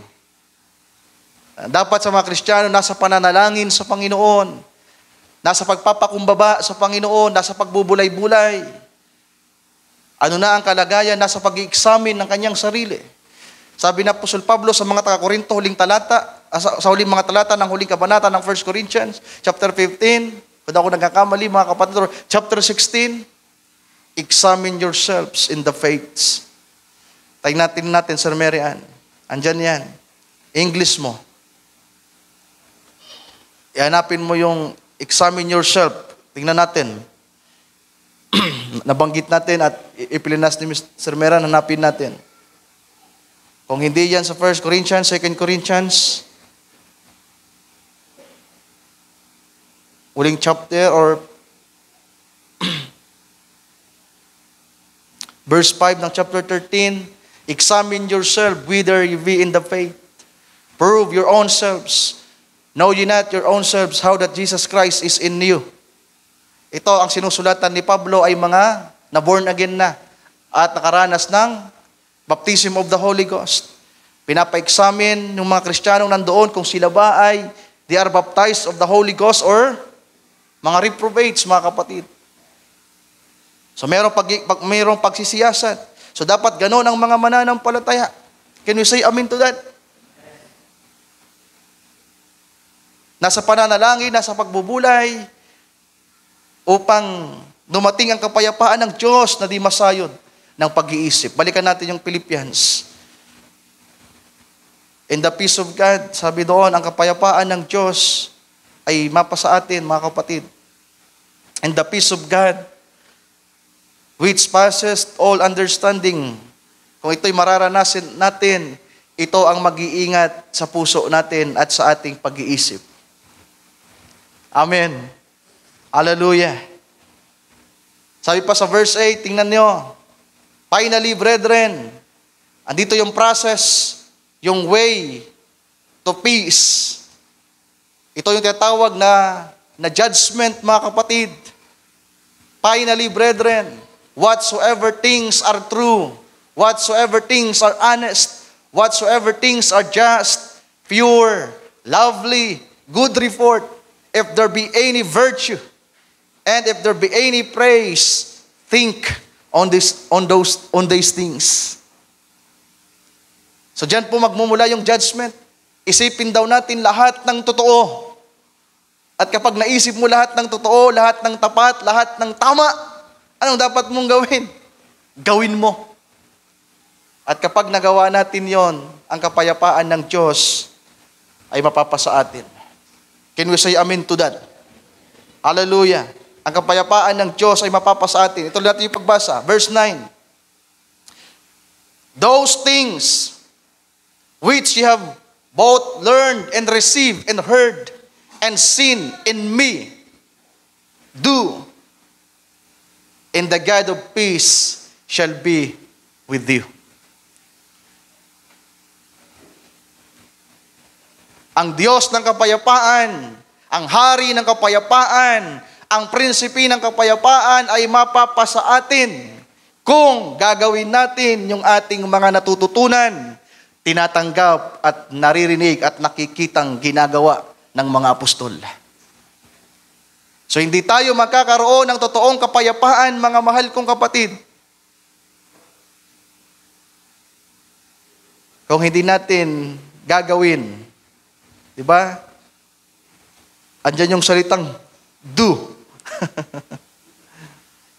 Dapat sa mga Kristiyano, nasa pananalangin sa Panginoon, nasa pagpapakumbaba sa Panginoon, nasa pagbubulay-bulay. Ano na ang kalagayan? Nasa pag-i-examine ng kanyang sarili. Sabi na Apostol Pablo sa mga taga-Korinto, huling talata, sa huling mga talata ng huling kabanata ng 1 Corinthians, chapter 15, kung ako nagkakamali, mga kapatid, chapter 16, examine yourselves in the faiths. Tingnan natin, Sir Mary Ann. Andyan yan. English mo. Ihanapin mo yung examine yourself. Tingnan natin. Nabanggit natin at ipilinas ni Sir Mary Ann, hanapin natin. Kung hindi yan sa 1 Corinthians, 2 Corinthians, uling chapter or verse 5 ng chapter 13, examine yourself whether you be in the faith. Prove your own selves. Know ye not your own selves how that Jesus Christ is in you. Ito ang sinusulatan ni Pablo ay mga na-born again na at nakaranas ng baptism of the Holy Ghost. Pinapa-examine ng mga Kristiyanong nandoon kung sila ba ay they are baptized of the Holy Ghost or mga reprobates, mga kapatid. So mayroong pagsisiyasat. So dapat ganoon ang mga mananampalataya. Can you say amen to that? Nasa pananalangin, nasa pagbubulay, upang dumating ang kapayapaan ng Diyos na di masayod ng pag-iisip. Balikan natin yung Philippians. In the peace of God, sabi doon, ang kapayapaan ng Diyos ay mapasa atin, mga kapatid. And the peace of God, which passes all understanding. Kung ito'y mararanasin natin, ito ang mag-iingat sa puso natin at sa ating pag-iisip. Amen. Hallelujah. Sabi pa sa verse 8, tingnan nyo. Finally, brethren, andito yung process, yung way to peace. Ito yung tinatawag na judgment, mga kapatid. Finally, brethren, whatsoever things are true, whatsoever things are honest, whatsoever things are just, pure, lovely, good report, if there be any virtue, and if there be any praise, think on these things. So diyan po magmumula yung judgment. Isipin daw natin lahat ng totoo. At kapag naisip mo lahat ng totoo, lahat ng tapat, lahat ng tama, anong dapat mong gawin? Gawin mo. At kapag nagawa natin yon, ang kapayapaan ng Diyos ay mapapasa atin. Can we say amen to that? Hallelujah. Ang kapayapaan ng Diyos ay mapapasa atin. Ito natin yung pagbasa. Verse 9. Those things which ye have both learned and received and heard and seen in me, do, and the God of peace shall be with you. Ang Diyos ng kapayapaan, ang Hari ng kapayapaan, ang Prinsipe ng kapayapaan ay mapapasa atin kung gagawin natin yung ating mga natututunan, tinatanggap at naririnig at nakikitang ginagawa ng mga apostol. So hindi tayo magkakaroon ng totoong kapayapaan, mga mahal kong kapatid, kung hindi natin gagawin. Diba? Andyan yung salitang do.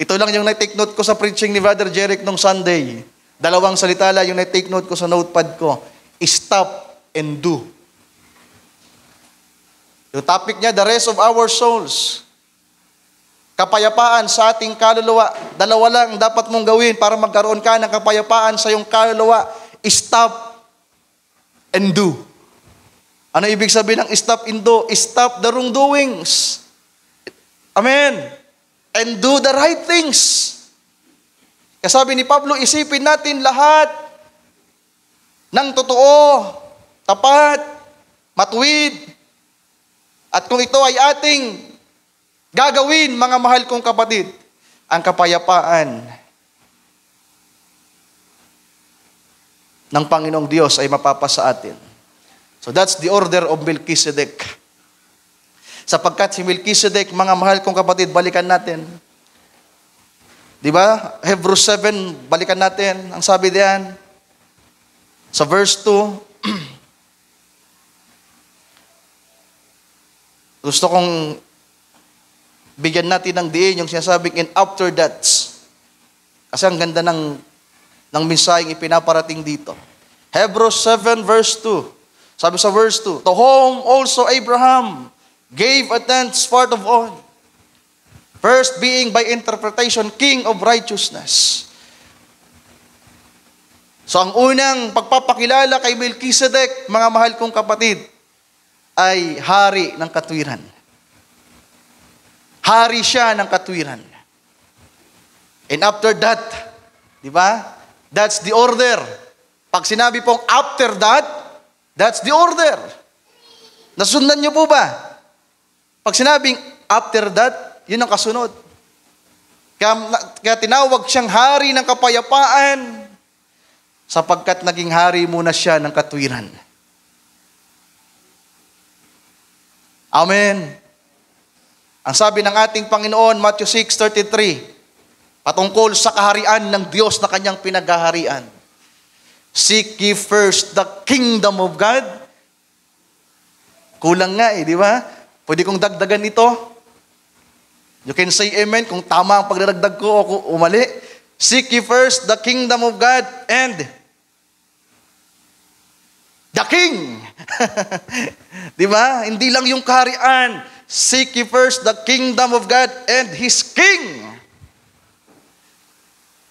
Ito lang yung na-take note ko sa preaching ni Brother Jeric nung Sunday. Dalawang salita lang yung na-take note ko sa notepad ko. Stop and do. Yung topic niya, the rest of our souls. Kapayapaan sa ating kaluluwa. Dalawa lang dapat mong gawin para magkaroon ka ng kapayapaan sa iyong kaluluwa. Stop and do. Ano ibig sabihin ng stop and do? Stop the wrongdoings. Amen. And do the right things. Kaya sabi ni Pablo, isipin natin lahat ng totoo, tapat, matuwid. At kung ito ay ating gagawin, mga mahal kong kapatid, ang kapayapaan ng Panginoong Diyos ay mapapasa atin. So that's the order of Melchizedek. Sapagkat si Melchizedek, mga mahal kong kapatid, balikan natin. Di ba? Hebrews 7, balikan natin. Ang sabi diyan, sa verse 2, gusto kong bigyan natin ng diin yung sinasabing and after that. Kasi ang ganda ng mensaheng ipinaparating dito. Hebrews 7 verse 2. Sabi sa verse 2, to whom also Abraham gave a tenth part of all, first being by interpretation king of righteousness. So ang unang pagpapakilala kay Melchizedek, mga mahal kong kapatid, ay hari ng katwiran. Hari siya ng katwiran. And after that, di ba? That's the order. Pag sinabi pong after that, that's the order. Nasundan niyo po ba? Pag sinabing after that, yun ang kasunod. Kaya tinawag siyang hari ng kapayapaan sapagkat naging hari muna siya ng katwiran. Amen. Ang sabi ng ating Panginoon, Matthew 6:33, patungkol sa kaharian ng Diyos na kanyang pinaghaharian. Seek ye first the kingdom of God. Kulang nga di ba? Pwede kong dagdagan ito. You can say amen kung tama ang pagdadagdag ko o kung umali. Seek ye first the kingdom of God and the King. Di ba? Hindi lang yung kaharian. Seek ye first the kingdom of God and His King.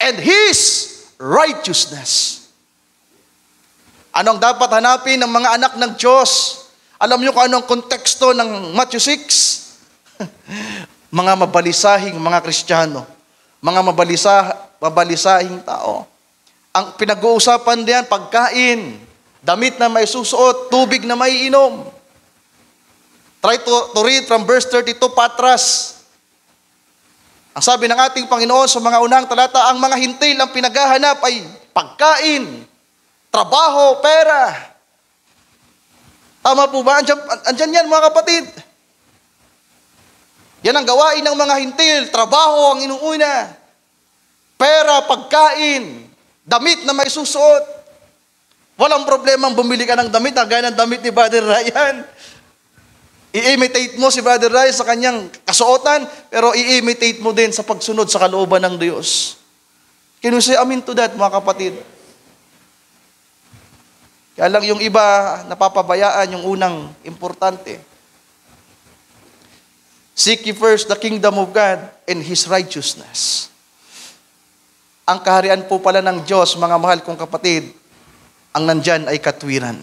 And His righteousness. Anong dapat hanapin ng mga anak ng Diyos? Alam niyo kung anong konteksto ng Matthew 6? Mga mabalisahing mga Kristiyano. Mga mabalisahing tao. Ang pinag-uusapan diyan, pagkain, damit na may susuot, tubig na may inom. Try to read from verse 32 patras. Ang sabi ng ating Panginoon sa mga unang talata, ang mga hintil ang pinaghahanap ay pagkain, trabaho, pera. Tama po ba? Andyan yan mga kapatid. Yan ang gawain ng mga hintil. Trabaho ang inuuna. Pera, pagkain, damit na may susuot. Walang problemang bumili ka ng damit, gaya ng damit ni Brother Ryan. I-imitate mo si Brother Ryan sa kanyang kasuotan, pero i-imitate mo din sa pagsunod sa kalooban ng Diyos. Can you say amen to that, mga kapatid? Kaya lang yung iba, napapabayaan yung unang importante. Seek ye first the kingdom of God and His righteousness. Ang kaharian po pala ng Diyos, mga mahal kong kapatid, ang nandyan ay katwiran.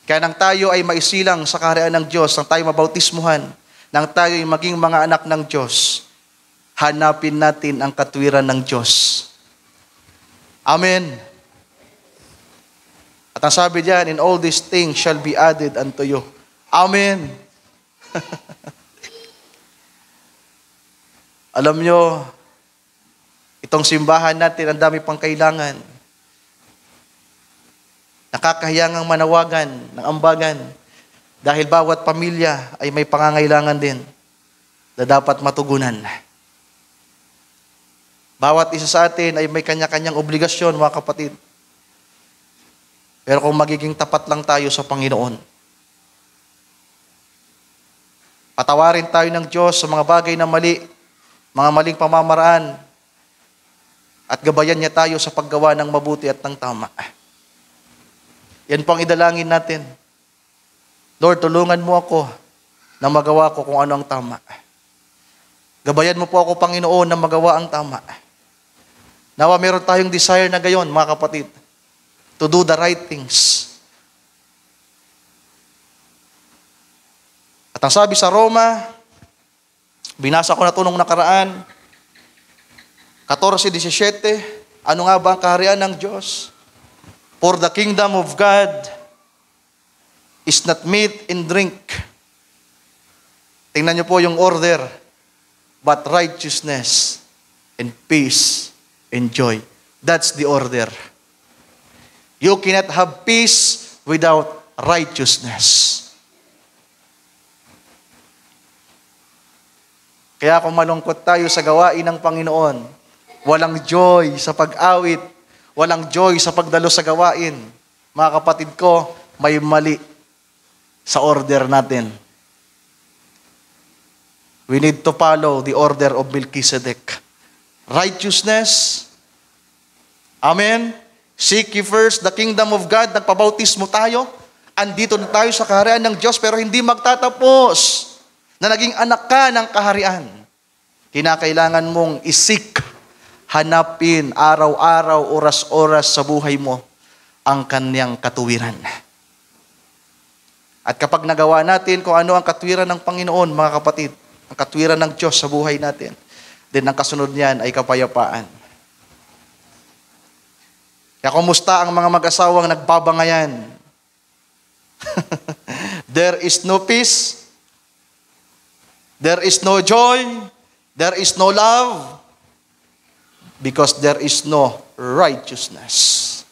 Kaya nang tayo ay maisilang sa kaharian ng Diyos, nang tayo mabautismuhan, nang tayo ay maging mga anak ng Diyos, hanapin natin ang katwiran ng Diyos. Amen. At ang sabi diyan, in all these things shall be added unto you. Amen. Alam nyo, itong simbahan natin, ang dami pang kailangan. Nakakahiyangang manawagan ng ambagan dahil bawat pamilya ay may pangangailangan din na dapat matugunan. Bawat isa sa atin ay may kanya-kanyang obligasyon, mga kapatid. Pero kung magiging tapat lang tayo sa Panginoon, patawarin tayo ng Diyos sa mga bagay na mali, mga maling pamamaraan, at gabayan niya tayo sa paggawa ng mabuti at ng tama. Yan po ang idalangin natin. Lord, tulungan mo ako na magawa ko kung ano ang tama. Gabayan mo po ako, Panginoon, na magawa ang tama. Nawa meron tayong desire na gayon, mga kapatid, to do the right things. At ang sabi sa Roma, binasa ko na ito nung nakaraan, 14:17, ano nga ba ang kaharian ng Diyos? For the kingdom of God is not meat and drink. Tingnan niyo po yung order. But righteousness and peace and joy. That's the order. You cannot have peace without righteousness. Kaya kung malungkot tayo sa gawain ng Panginoon, walang joy sa pag-awit, walang joy sa pagdalo sa gawain, mga kapatid ko, may mali sa order natin. We need to follow the order of Melchizedek. Righteousness. Amen. Seek ye first the kingdom of God. Nagpabautismo tayo. Andito na tayo sa kaharian ng Diyos, pero hindi magtatapos na naging anak ka ng kaharian. Kinakailangan mong isik, hanapin araw-araw, oras-oras sa buhay mo ang kanyang katuwiran. At kapag nagawa natin kung ano ang katuwiran ng Panginoon, mga kapatid, ang katuwiran ng Diyos sa buhay natin, then ang kasunod niyan ay kapayapaan. Kaya kumusta ang mga mag-asawang nagbabangayan? There is no peace, there is no joy, there is no love, because there is no righteousness.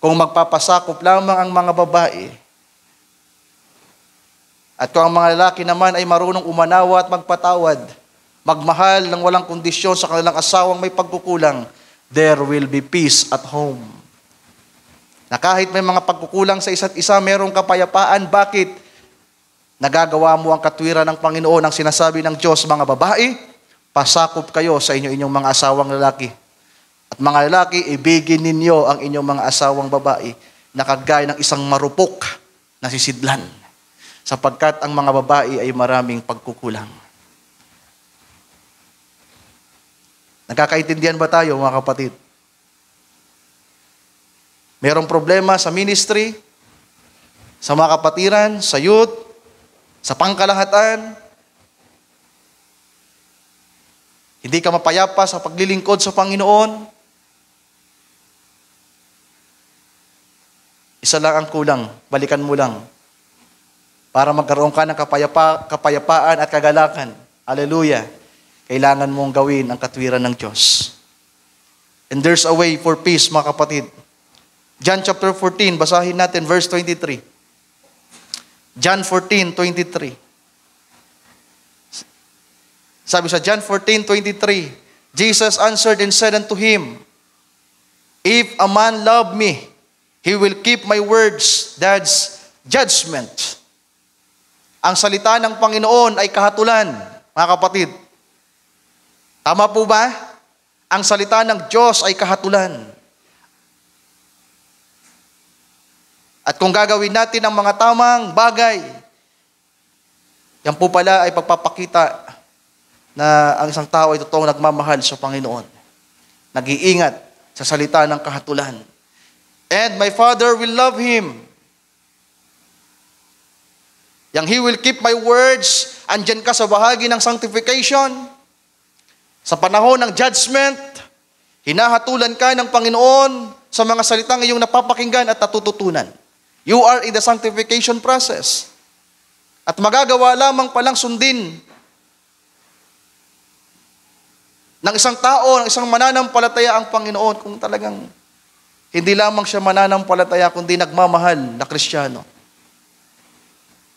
Kung magpapasakop lamang ang mga babae, at kung ang mga lalaki naman ay marunong umanawa at magpatawad, magmahal ng walang kondisyon sa kanilang asawang may pagkukulang, there will be peace at home. Na kahit may mga pagkukulang sa isa't isa, merong kapayapaan. Bakit? Nagagawa mo ang katwiran ng Panginoon, ang sinasabi ng Diyos, mga babae, pasakop kayo sa inyong mga asawang lalaki. At mga lalaki, ibigin ninyo ang inyong mga asawang babae na kagaya ng isang marupok na sisidlan, sapagkat ang mga babae ay maraming pagkukulang. Nagkakaintindihan ba tayo, mga kapatid? Merong problema sa ministry, sa mga kapatiran, sa youth, sa pangkalahatan. Hindi ka mapayapa sa paglilingkod sa Panginoon. Isa lang ang kulang, balikan mo lang para magkaroon ka ng kapayapaan at kagalakan. Hallelujah. Kailangan mong gawin ang katwiran ng Diyos. And there's a way for peace, mga kapatid. John chapter 14, basahin natin verse 23. John 14:23. Sabi sa John 14:23, Jesus answered and said unto him, If a man love me, he will keep my words. That's judgment. Ang salita ng Panginoon ay kahatulan, mga kapatid. Tama po ba? Ang salita ng Diyos ay kahatulan. At kung gagawin natin ang mga tamang bagay, yan po pala ay pagpapakita na ang isang tao ay totoong nagmamahal sa Panginoon. Nag-iingat sa salita ng kahatulan. And my Father will love him. Yang he will keep my words. Andyan ka sa bahagi ng sanctification. Sa panahon ng judgment, hinahatulan ka ng Panginoon sa mga salitang iyong napapakinggan at natututunan. You are in the sanctification process. At magagawa lamang palang sundin ng isang tao, ng isang mananampalataya ang Panginoon kung talagang hindi lamang siya mananampalataya kundi nagmamahal na Kristiyano.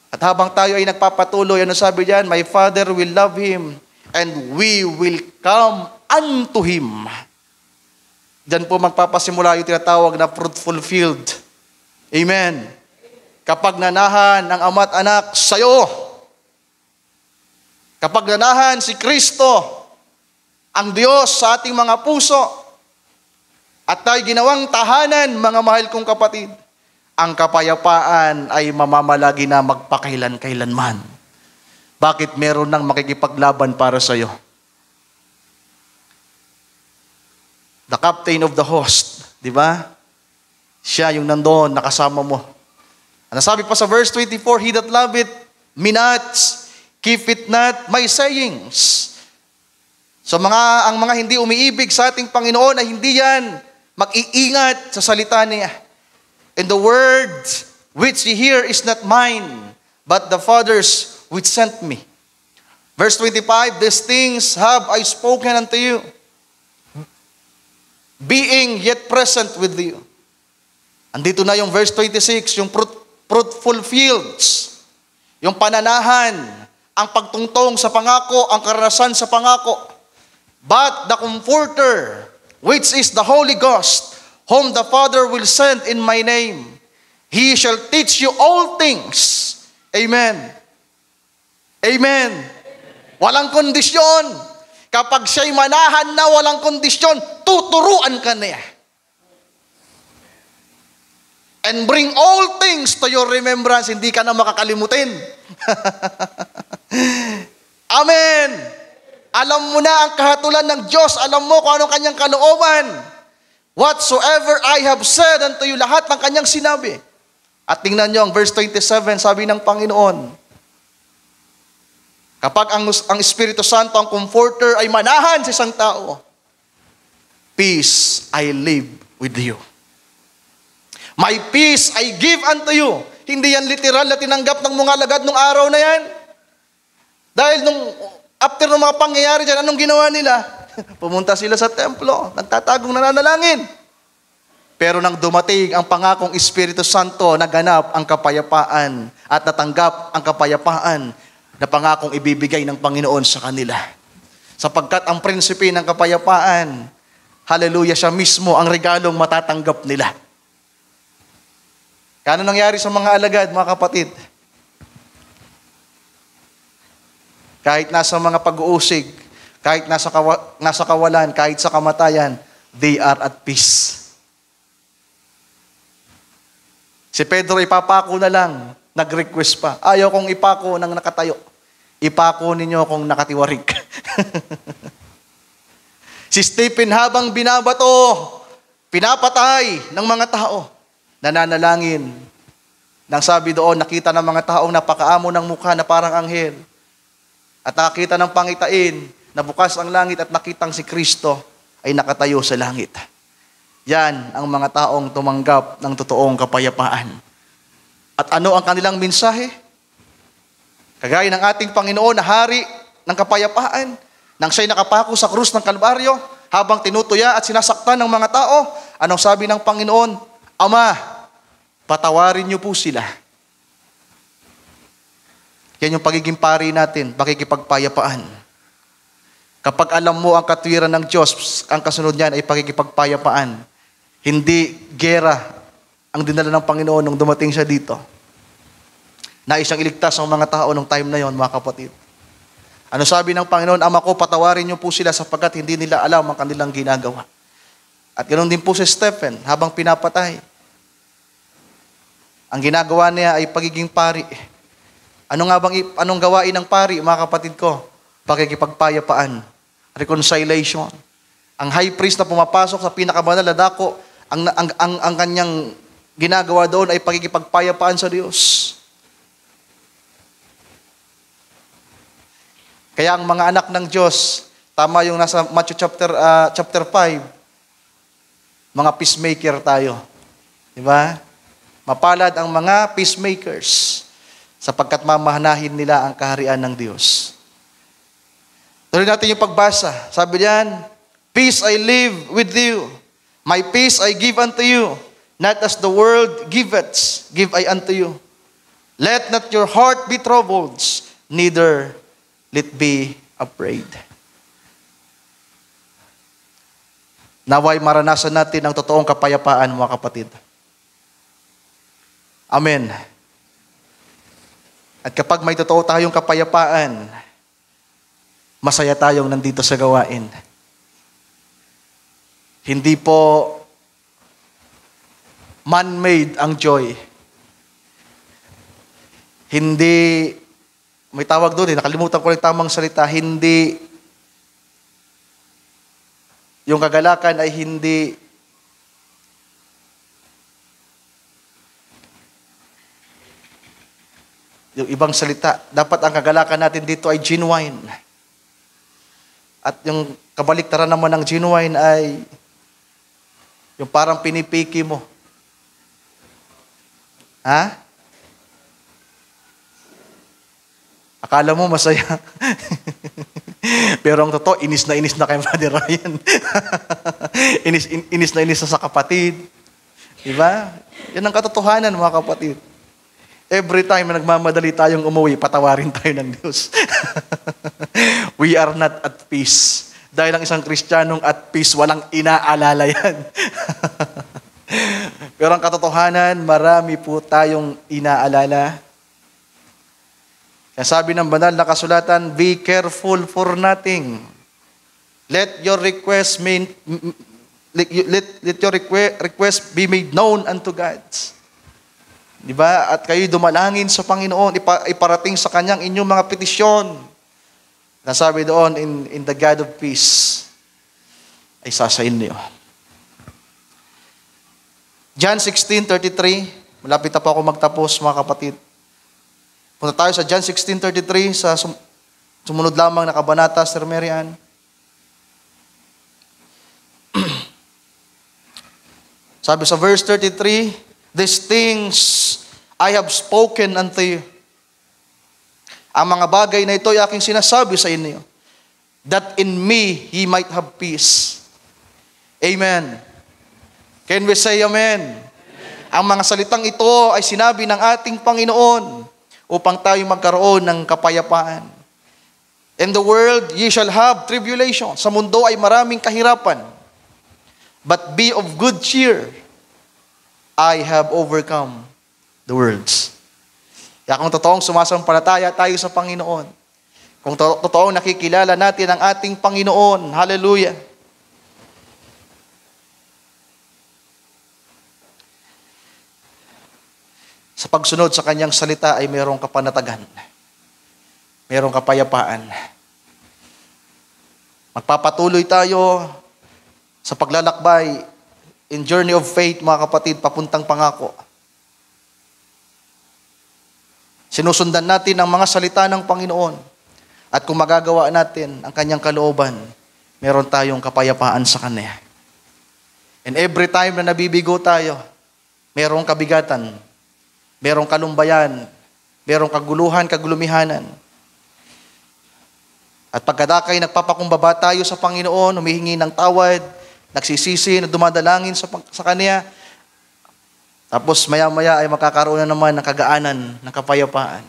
At habang tayo ay nagpapatuloy, ano sabi diyan? My Father will love him and we will come unto him. Diyan po magpapasimula yung tinatawag na fruitful field. Amen. Kapag nanahan ang ama at anak sa'yo, kapag nanahan si Kristo, ang Diyos sa ating mga puso, at tayo ginawang tahanan, mga mahal kong kapatid, ang kapayapaan ay mamamalagi na magpakailan-kailanman. Bakit meron nang makikipaglaban para sa'yo? The captain of the host, di ba? Siya yung nandoon, nakasama mo. Ano sabi pa sa verse 24, he that loveth me not, keep it not my sayings. So ang mga hindi umiibig sa ating Panginoon ay hindi yan mag-iingat sa salita niya. And the word which ye hear is not mine, but the Father's which sent me. Verse 25, these things have I spoken unto you, being yet present with you. Andito na yung verse 26, yung fruitful fields, yung pananahan, ang pagtungtong sa pangako, ang karanasan sa pangako. But the Comforter, which is the Holy Ghost, whom the Father will send in my name, he shall teach you all things. Amen. Amen. Walang kondisyon. Kapag siya'y manahan na walang kondisyon, tuturuan ka niya. And bring all things to your remembrance. Hindi ka na makakalimutin. Amen. Alam mo na ang kahatulan ng Diyos. Alam mo kung anong kanyang kalooban. Whatsoever I have said unto you, lahat ng kanyang sinabi. At tingnan nyo ang verse 27, sabi ng Panginoon, kapag ang Espiritu Santo, ang Comforter, ay manahan sa isang tao, peace I live with you. My peace I give unto you. Hindi yan literal na tinanggap ng mga alagad nung araw na yan. Dahil after ng mga pangyayari dyan, anong ginawa nila? Pumunta sila sa templo, nagtatagong nananalangin. Pero nang dumating ang pangakong Espiritu Santo, naganap ang kapayapaan at natanggap ang kapayapaan na pangakong ibibigay ng Panginoon sa kanila. Sapagkat ang prinsipe ng kapayapaan, hallelujah, siya mismo ang regalong matatanggap nila. Kano nangyari sa mga alagad, mga kapatid? Kahit nasa mga pag-uusig, kahit nasa kawalan, kahit sa kamatayan, they are at peace. Si Pedro ipapako na lang, nag-request pa. Ayaw kong ipako ng nakatayo. Ipako ninyo kung nakatiwarik. Si Stephen habang binabato, pinapatay ng mga tao, nananalangin. Nang sabi doon, nakita ng mga taong napakaamo ng mukha na parang anghel. At nakita ng pangitain, na bukas ang langit at nakitang si Kristo ay nakatayo sa langit. Yan ang mga taong tumanggap ng totoong kapayapaan. At ano ang kanilang mensahe? Kagaya ng ating Panginoon na hari ng kapayapaan, nang siya'y nakapako sa krus ng Kalbaryo, habang tinutuya at sinasaktan ng mga tao, anong sabi ng Panginoon? Ama, patawarin niyo po sila. Yan yung pagiging pari natin, pakikipagpayapaan. Kapag alam mo ang katwiran ng Diyos, ang kasunod niyan ay pakikipagpayapaan. Hindi gera ang dinala ng Panginoon nung dumating siya dito. Nais siyang iligtas ang mga tao nung time na yon, mga kapatid. Ano sabi ng Panginoon? Ama ko, patawarin niyo po sila sapagkat hindi nila alam ang kanilang ginagawa. At ganoon din po si Stephen habang pinapatay. Ang ginagawa niya ay pagiging pari. Anong gawain ng pari, mga kapatid ko? Pakikipagpayapaan, reconciliation. Ang high priest na pumapasok sa pinakabanal na dako, ang kanyang ginagawa doon ay pakikipagpayapaan sa Diyos. Kaya ang mga anak ng Diyos, tama yung nasa Matthew chapter 5, mga peacemaker tayo. Di ba? Mapalad ang mga peacemakers sapagkat mamahanahin nila ang kaharian ng Diyos. Tuloy natin yung pagbasa. Sabi diyan, peace I live with you. My peace I give unto you. Not as the world giveth, give I unto you. Let not your heart be troubled, neither let be afraid. Naway maranasan natin ang totoong kapayapaan, mga kapatid. Amen. At kapag may totoo tayong kapayapaan, masaya tayong nandito sa gawain. Hindi po man-made ang joy. Hindi, may tawag doon nakalimutan ko yung tamang salita, hindi, yung kagalakan ay hindi, yung ibang salita, dapat ang kagalakan natin dito ay genuine. At yung kabaliktaran naman ng genuine ay yung parang pinipiki mo. Ha? Akala mo masaya. Pero ang totoo, inis na kay Brother Ryan. inis na sa kapatid. Diba? Yan ang katotohanan, mga kapatid. Every time na nagmamadali tayong umuwi, patawarin tayo ng Diyos. We are not at peace. Dahil ang isang Kristiyanong at peace, walang inaalala yan. Pero ang katotohanan, marami po tayong inaalala. Kaya sabi ng banal na kasulatan, be careful for nothing. Let your request request be made known unto God. Diba? At kayo dumalangin sa Panginoon, iparating sa Kanyang inyong mga petisyon. Nasabi doon, in the God of peace, ay sasayin niyo. John 16:33, malapit na po ako magtapos, mga kapatid. Punta tayo sa John 16:33, sa sumunod lamang na kabanata, Sir Marian. Sabi sa verse 33, these things I have spoken unto you. Ang mga bagay na ito ay aking sinasabi sa inyo, that in me ye might have peace. Amen. Can we say amen? Ang mga salitang ito ay sinabi ng ating Panginoon upang tayo magkaroon ng kapayapaan. In the world, ye shall have tribulation. Sa mundo ay maraming kahirapan. But be of good cheer. I have overcome the world. Kaya kung totoong sumasampalataya tayo sa Panginoon, kung totoong nakikilala natin ang ating Panginoon, hallelujah, sa pagsunod sa Kanyang salita ay mayroong kapanatagan, mayroong kapayapaan. Magpapatuloy tayo sa paglalakbay in journey of faith, mga kapatid, papuntang pangako. Sinusundan natin ang mga salita ng Panginoon. At kung magagawa natin ang Kanyang kalooban, meron tayong kapayapaan sa Kanya. And every time na nabibigo tayo, merong kabigatan, merong kalumbayan, merong kaguluhan, kagulumihanan. At pagkadakay nagpapakumbaba tayo sa Panginoon, humihingi ng tawad, nagsisisi, na dumadalangin sa Kanya, tapos maya-maya ay makakaroon na naman ng kagaanan, ng kapayapaan.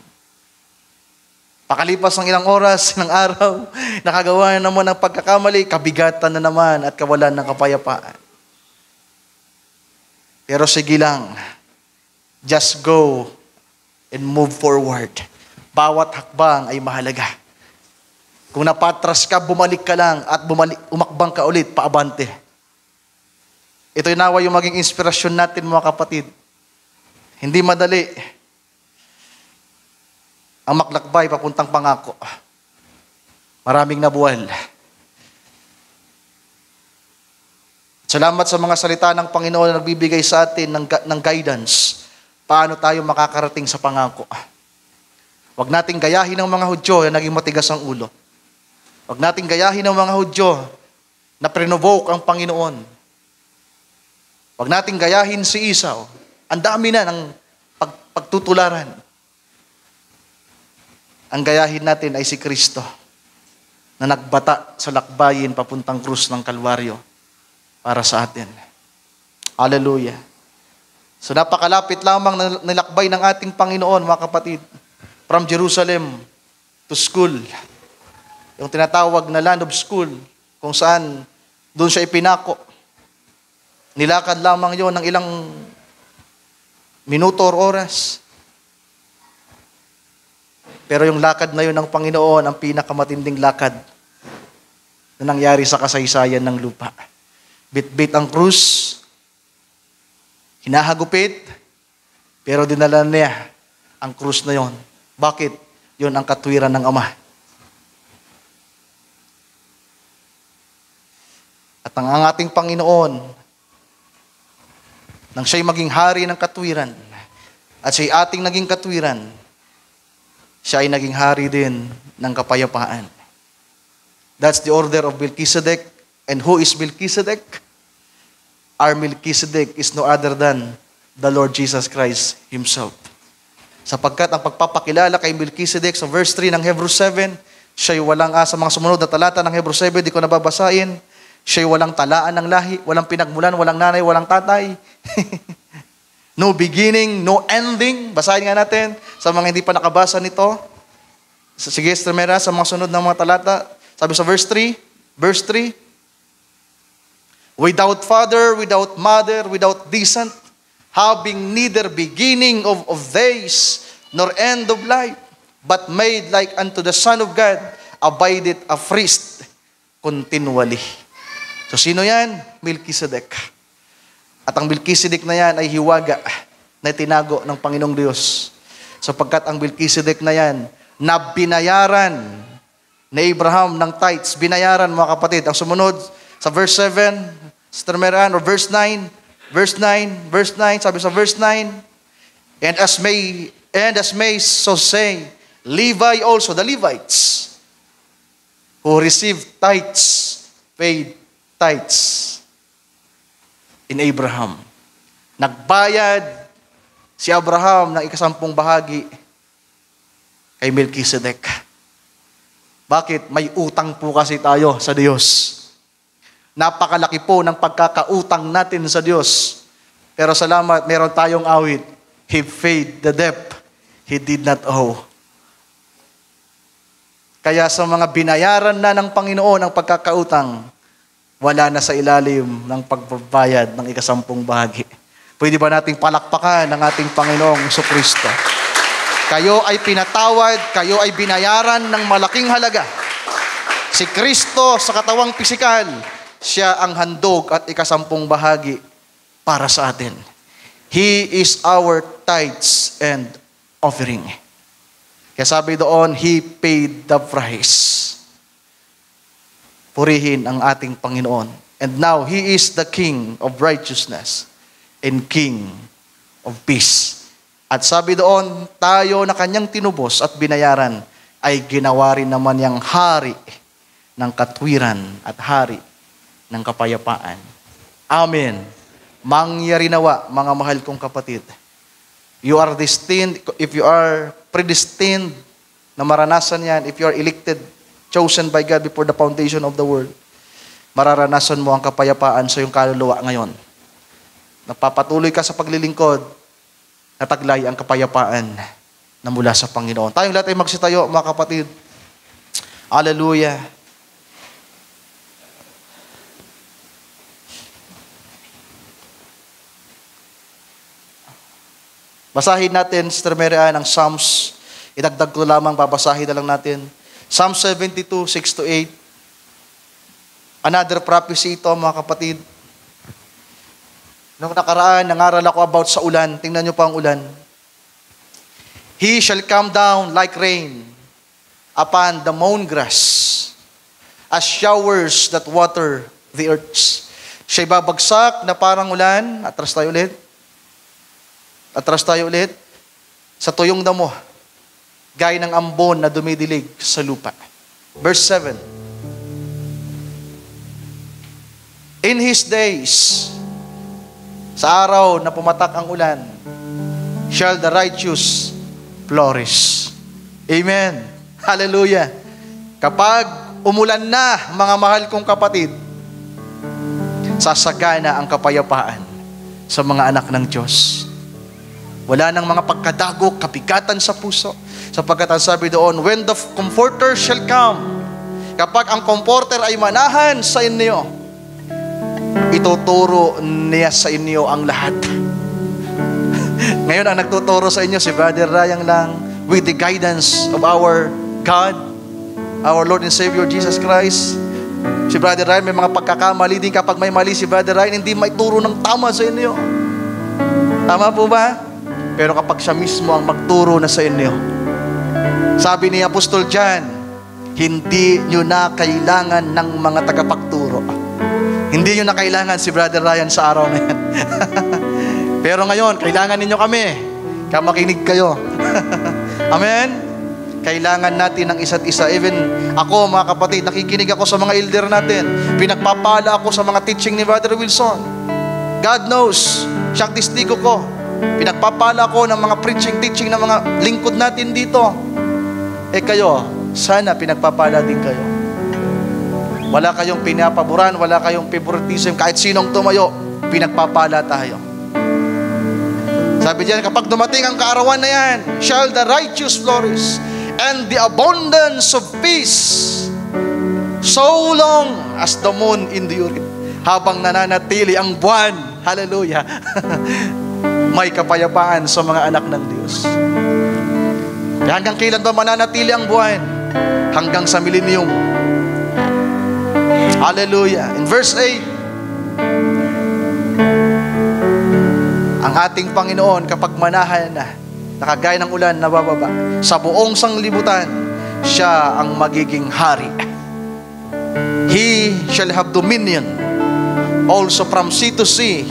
Pakalipas ng ilang oras, ng araw, nakagawa na naman ng pagkakamali, kabigatan na naman at kawalan ng kapayapaan. Pero sige lang, just go and move forward. Bawat hakbang ay mahalaga. Kung napatras ka, bumalik ka lang at umakbang ka ulit, paabante. Ito'y nawa yung maging inspirasyon natin mga kapatid. Hindi madali ang maglakbay papuntang pangako. Maraming nabuwal. Salamat sa mga salita ng Panginoon na nagbibigay sa atin ng guidance. Paano tayo makakarating sa pangako. Huwag nating gayahin ng mga Hudyo na naging matigas ang ulo. Huwag nating gayahin ng mga Hudyo na prinovoke ang Panginoon. Huwag nating gayahin si Esau. Ang dami na ng pagtutularan. Ang gayahin natin ay si Kristo na nagbata sa lakbayin papuntang krus ng Kalwaryo para sa atin. Hallelujah. So napakalapit lamang na nilakbay ng ating Panginoon, mga kapatid, from Jerusalem to school. Yung tinatawag na land of school, kung saan doon siya ipinako. Nilakad lamang yon ng ilang minuto or oras. Pero yung lakad na yun ng Panginoon, ang pinakamatinding lakad na nangyari sa kasaysayan ng lupa. Bit-bit ang krus, hinahagupit, pero dinala niya ang krus na yon. Bakit? Yun ang katwiran ng Ama. At ang ating Panginoon, nang siya'y maging hari ng katwiran, at siya'y ating naging katwiran, siya ay naging hari din ng kapayapaan. That's the order of Melchizedek. And who is Melchizedek? Our Melchizedek is no other than the Lord Jesus Christ Himself. Sapagkat ang pagpapakilala kay Melchizedek sa verse 3 ng Hebrews 7, siya'y walang, sa mga sumunod na talata ng Hebrews 7, di ko nababasahin, siya'y walang talaan ng lahi, walang pinagmulan, walang nanay, walang tatay. No beginning, no ending. Basahin nga natin sa mga hindi pa nakabasa nito. Sige, Estremera, sa mga sunod na mga talata. Sabi sa verse 3, without father, without mother, without descent, having neither beginning of days, nor end of life, but made like unto the Son of God, abideth a priest continually. So sino yan? Melchizedek. At ang Melchizedek na yan ay hiwaga na tinago ng Panginoong Diyos. Sapagkat ang Melchizedek na yan, na binayaran ni Abraham ng tithes. Binayaran, mga kapatid. Ang sumunod sa verse 7, Estremera, or verse 9, sabi sa verse 9, and as may so say, Levi also, the Levites, who received tithes, paid tithes in Abraham. Nagbayad si Abraham ng 10 bahagi kay Melchizedek. Bakit? May utang po kasi tayo sa Diyos. Napakalaki po ng pagkakautang natin sa Diyos. Pero salamat, meron tayong awit. He paid the debt he did not owe. Kaya sa mga binayaran na ng Panginoon ang pagkakautang, wala na sa ilalim ng pagbabayad ng 10 bahagi. Pwede ba nating palakpakan ng ating Panginoong Jesucristo? Kayo ay pinatawad, kayo ay binayaran ng malaking halaga. Si Kristo sa katawang pisikal, siya ang handog at 10 bahagi para sa atin. He is our tithes and offering. Kaya sabi doon, He paid the price. Purihin ang ating Panginoon. And now, He is the King of righteousness and King of peace. At sabi doon, tayo na kanyang tinubos at binayaran ay ginawa rin naman niyang hari ng katwiran at hari ng kapayapaan. Amen. Mangyari nawa, mga mahal kong kapatid. You are destined, if you are predestined na maranasan yan, if you are elected, chosen by God before the foundation of the world, mararanasan mo ang kapayapaan sa iyong kaluluwa ngayon. Napapatuloy ka sa paglilingkod, nataglay ang kapayapaan na mula sa Panginoon. Tayong lahat ay magsitayo, mga kapatid. Hallelujah. Basahin natin, Sister Mary Ann, ang Psalms. Idagdag ko lamang, babasahin na lang natin. Psalm 72, 6-8. Another prophecy ito, mga kapatid. Noong nakaraan, nangaral ako about sa ulan. Tingnan nyo pa ang ulan. He shall come down like rain upon the mown grass, as showers that water the earth. Siya'y babagsak na parang ulan. Atras tayo ulit. Atras tayo ulit. Sa tuyong damo, gaya ng ambon na dumidilig sa lupa. Verse 7. In His days, sa araw na pumatak ang ulan, shall the righteous flourish. Amen. Hallelujah. Kapag umulan na, mga mahal kong kapatid, sasagana ang kapayapaan sa mga anak ng Diyos. Wala nang mga pagkadagok, kabigatan sa puso. Sapagkat ang sabi doon, when the Comforter shall come, kapag ang Comforter ay manahan sa inyo, ituturo niya sa inyo ang lahat. Ngayon, ang nagtuturo sa inyo, si Brother Ryan lang, with the guidance of our God, our Lord and Savior Jesus Christ. Si Brother Ryan, may mga pagkakamali din. Kapag may mali si Brother Ryan, hindi may turo ng tama sa inyo. Tama po ba? Pero kapag siya mismo ang magturo na sa inyo, sabi ni Apostol John, hindi nyo na kailangan ng mga tagapagturo. Hindi nyo na kailangan si Brother Ryan sa araw na yan. Pero ngayon, kailangan ninyo kami. Kaya makinig kayo. Amen? Kailangan natin ng isa't isa. Even ako, mga kapatid, nakikinig ako sa mga elder natin. Pinagpapala ako sa mga teaching ni Brother Wilson. God knows, siyang testigo ko. Pinagpapala ko ng mga preaching, teaching ng mga lingkod natin dito. Kayo, sana pinagpapala din kayo. Wala kayong pinapaboran, wala kayong favoritism. Kahit sinong tumayo, pinagpapala tayo. Sabi diyan, kapag dumating ang kaarawan na yan, shall the righteous flourish, and the abundance of peace, so long as the moon endureth. Habang nananatili ang buwan, hallelujah, may kapayapaan sa mga anak ng Diyos. Hanggang kailan ba mananatili ang buwan? Hanggang sa millennium. Hallelujah. In verse 8, ang ating Panginoon kapag manahan na, nakagaya ng ulan na bababa, sa buong sanglibutan, siya ang magiging hari. He shall have dominion also from sea to sea,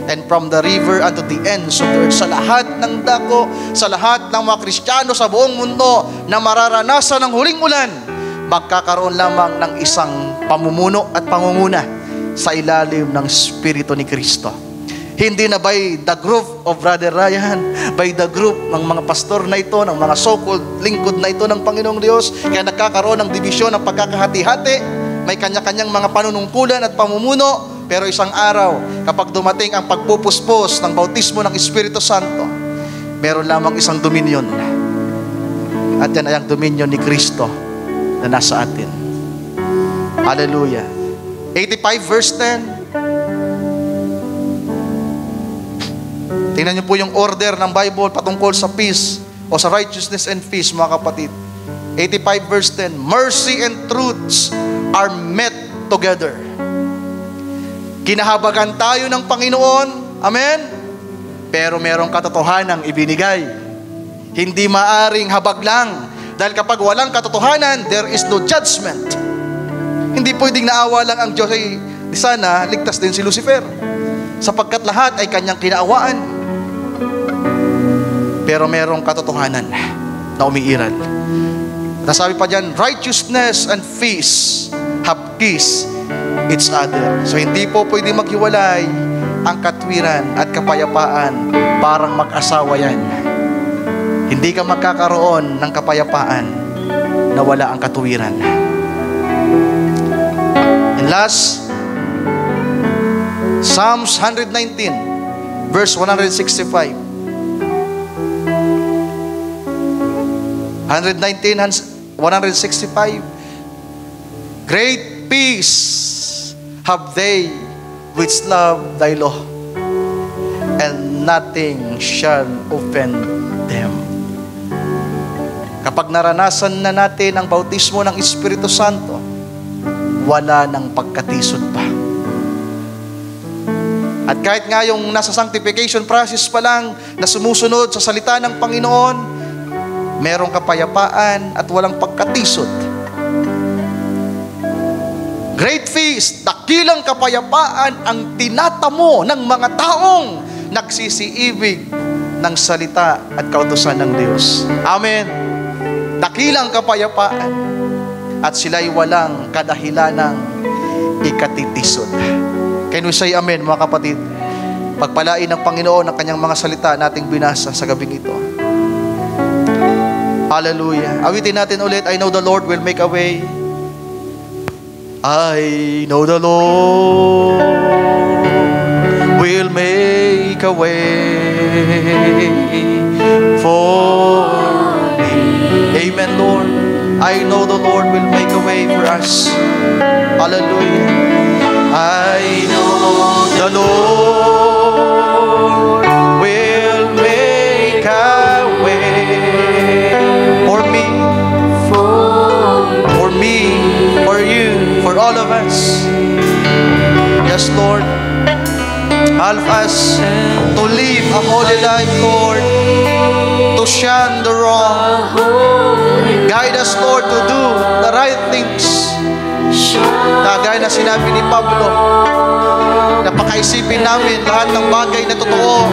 and from the river unto the ends of the earth. Sa lahat ng dako, sa lahat ng mga Kristiyano sa buong mundo na mararanasan ng huling ulan, magkakaroon lamang ng isang pamumuno at pangunguna sa ilalim ng Espiritu ni Kristo. Hindi na by the group of Brother Ryan, by the group ng mga pastor na ito, ng mga so-called lingkod na ito ng Panginoong Diyos, kaya nagkakaroon ng dibisyon, ng pagkakahati-hati, may kanya-kanyang mga panunungkulan at pamumuno. Pero isang araw, kapag dumating ang pagpupuspos ng bautismo ng Espiritu Santo, meron lamang isang dominion. At yan ay ang dominion ni Kristo na nasa atin. Hallelujah. 85 verse 10. Tingnan niyo po yung order ng Bible patungkol sa peace o sa righteousness and peace, mga kapatid. 85 verse 10. Mercy and truths are met together. Kinahabagan tayo ng Panginoon. Amen? Pero merong katotohanang ibinigay. Hindi maaring habag lang. Dahil kapag walang katotohanan, there is no judgment. Hindi pwedeng naawa lang ang Diyos. Ay, di sana, ligtas din si Lucifer. Sapagkat lahat ay kanyang kinaawaan. Pero merong katotohanan na umiiral. Nasabi pa dyan, righteousness and peace have peace each other. So hindi po pwede maghiwalay ang katwiran at kapayapaan. Parang mag-asawa yan. Hindi ka magkakaroon ng kapayapaan na wala ang katwiran. And last, Psalms 119 verse 165. 165. Great peace have they which love thy law, and nothing shall offend them. Kapag naranasan na natin ang bautismo ng Espiritu Santo, wala nang pagkatisod pa. At kahit nga yung nasa sanctification process pa lang na sumusunod sa salita ng Panginoon, merong kapayapaan at walang pagkatisod. Great feast, dakilang kapayapaan ang tinatamo ng mga taong nagsisiibig ng salita at kautusan ng Diyos. Amen. Dakilang kapayapaan at sila'y walang kadahilanang ikatitisod. Can we say amen, mga kapatid? Pagpalain ng Panginoon ang kanyang mga salita nating binasa sa gabing ito. Hallelujah. Awitin natin ulit, I know the Lord will make a way. I know the Lord will make a way for me. Amen, Lord. I know the Lord will make a way for us. Hallelujah. I know the Lord will make a way for me, for you, for all of us. Yes, Lord. Help us to live a holy life, Lord, to shun the wrong. Guide us, Lord, to do the right things. Gaya na sinabi ni Pablo, napakaisipin namin lahat ng bagay na totoo,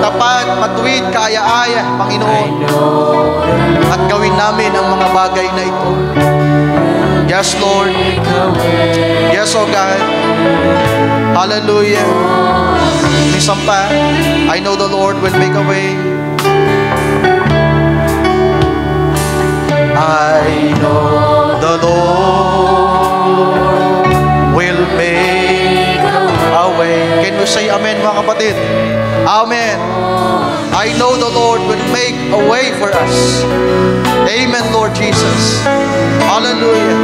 tapat, matuwid, kaaya-aya, Panginoon, at gawin namin ang mga bagay na ito. Yes, Lord. Yes, oh God. Hallelujah. Isang pa, I know the Lord will make a way. I know the Lord will make a way. Can you say amen, mga kapatid? Amen. I know the Lord will make a way for us. Amen, Lord Jesus. Hallelujah.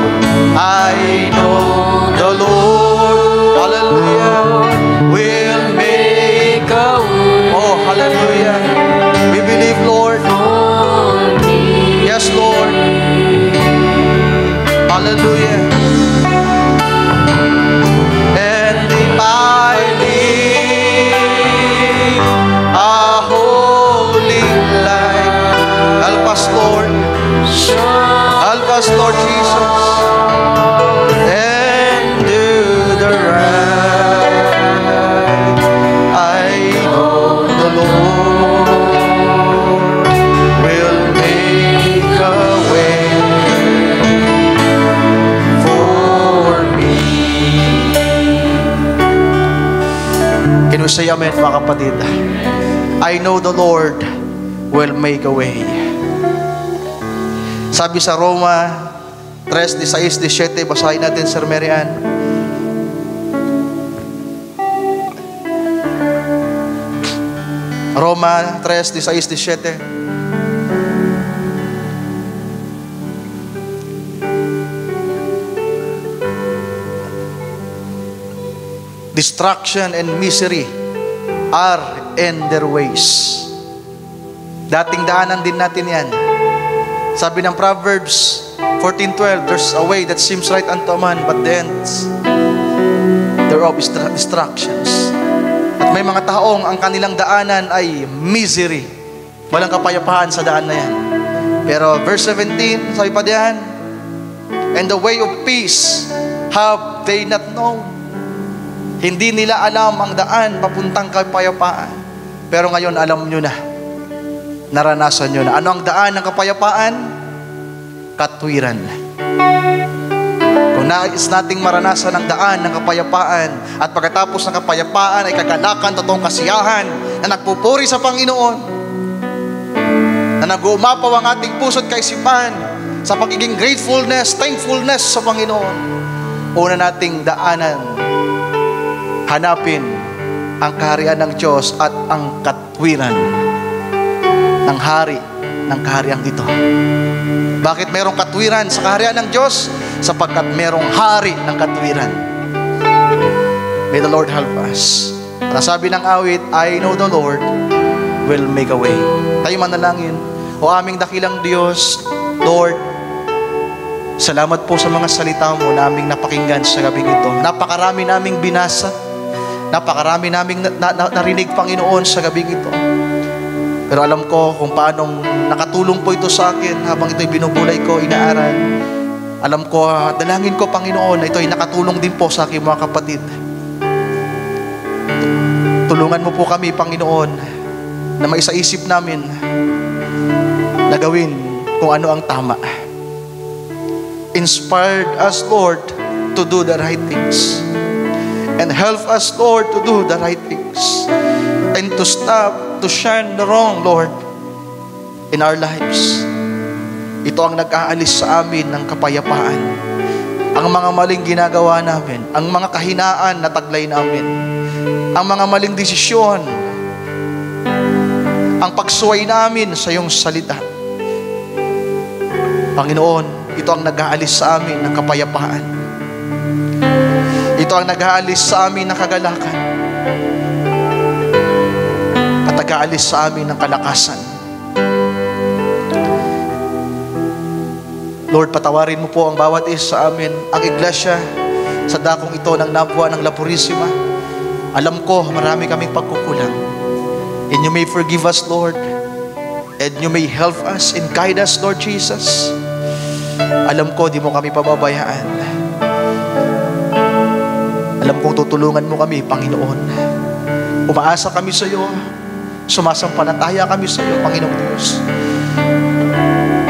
I know the Lord, hallelujah, will make a way. Oh, hallelujah. We believe, Lord. Yes, Lord. Hallelujah. And if I live a holy life, help us, Lord. Help us, Lord Jesus. And do the right. I know the Lord will make a way for me. Can we say amen, mga kapatid? I know the Lord will make a way. Sabi sa Roma 3:16-17, basahin natin, Sir Marian. Roma 3:16-17. Destruction and misery are in their ways. Dating daanan din natin yan. Sabi ng Proverbs 14:12, there's a way that seems right unto a man, but the ends thereof is distractions. At may mga taong ang kanilang daanan ay misery. Walang kapayapaan sa daan na yan. Pero verse 17, sabi pa diyan, and the way of peace have they not known. Hindi nila alam ang daan papuntang kapayapaan. Pero ngayon alam nyo na. Naranasan nyo na. Ano ang daan ng kapayapaan? Katwiran. Kung nais nating maranasan ang daan ng kapayapaan at pagkatapos ng kapayapaan ay kaganakan, totoong kasiyahan na nagpupuri sa Panginoon, na nag-uumapaw ang ating puso't kaisipan sa pagiging gratefulness, thankfulness sa Panginoon, una nating daanan, hanapin ang kaharian ng Diyos at ang katwiran ng hari ng kaharian ito. Bakit merong katwiran sa kaharian ng Diyos? Sapagkat merong hari ng katwiran. May the Lord help us. Nasabi ng awit, I know the Lord will make a way. Tayo manalangin. O aming dakilang Diyos, Lord, salamat po sa mga salita mo na aming napakinggan sa gabing ito. Napakarami naming binasa, napakarami naming narinig, Panginoon, sa gabing ito. Pero alam ko kung paanong nakatulong po ito sa akin habang ito'y binubulay ko, inaaral. Alam ko, dalangin ko, Panginoon, na ito'y nakatulong din po sa aking mga kapatid. Tulungan mo po kami, Panginoon, na maisaisip namin na gawin kung ano ang tama. Inspired us, Lord, to do the right things. And help us, Lord, to do the right things. And to stop, to shun the wrong, Lord, in our lives. Ito ang nag-aalis sa amin ng kapayapaan. Ang mga maling ginagawa namin, ang mga kahinaan na taglay namin, ang mga maling desisyon, ang pagsuway namin sa iyong salita. Panginoon, ito ang nag-aalis sa amin ng kapayapaan. Ito ang nag-aalis sa amin ng kagalakan. At nag-aalis sa amin ng kalakasan. Lord, patawarin mo po ang bawat isa sa amin, ang iglesia sa dakong ito ng Nabua ng La Purisima. Alam ko, marami kaming pagkukulang. And you may forgive us, Lord. And you may help us and guide us, Lord Jesus. Alam ko, di mo kami pababayaan. Alam kong tutulungan mo kami, Panginoon. Umaasa kami sa iyo. Sumasampalataya kami sa iyo, Panginoong Diyos.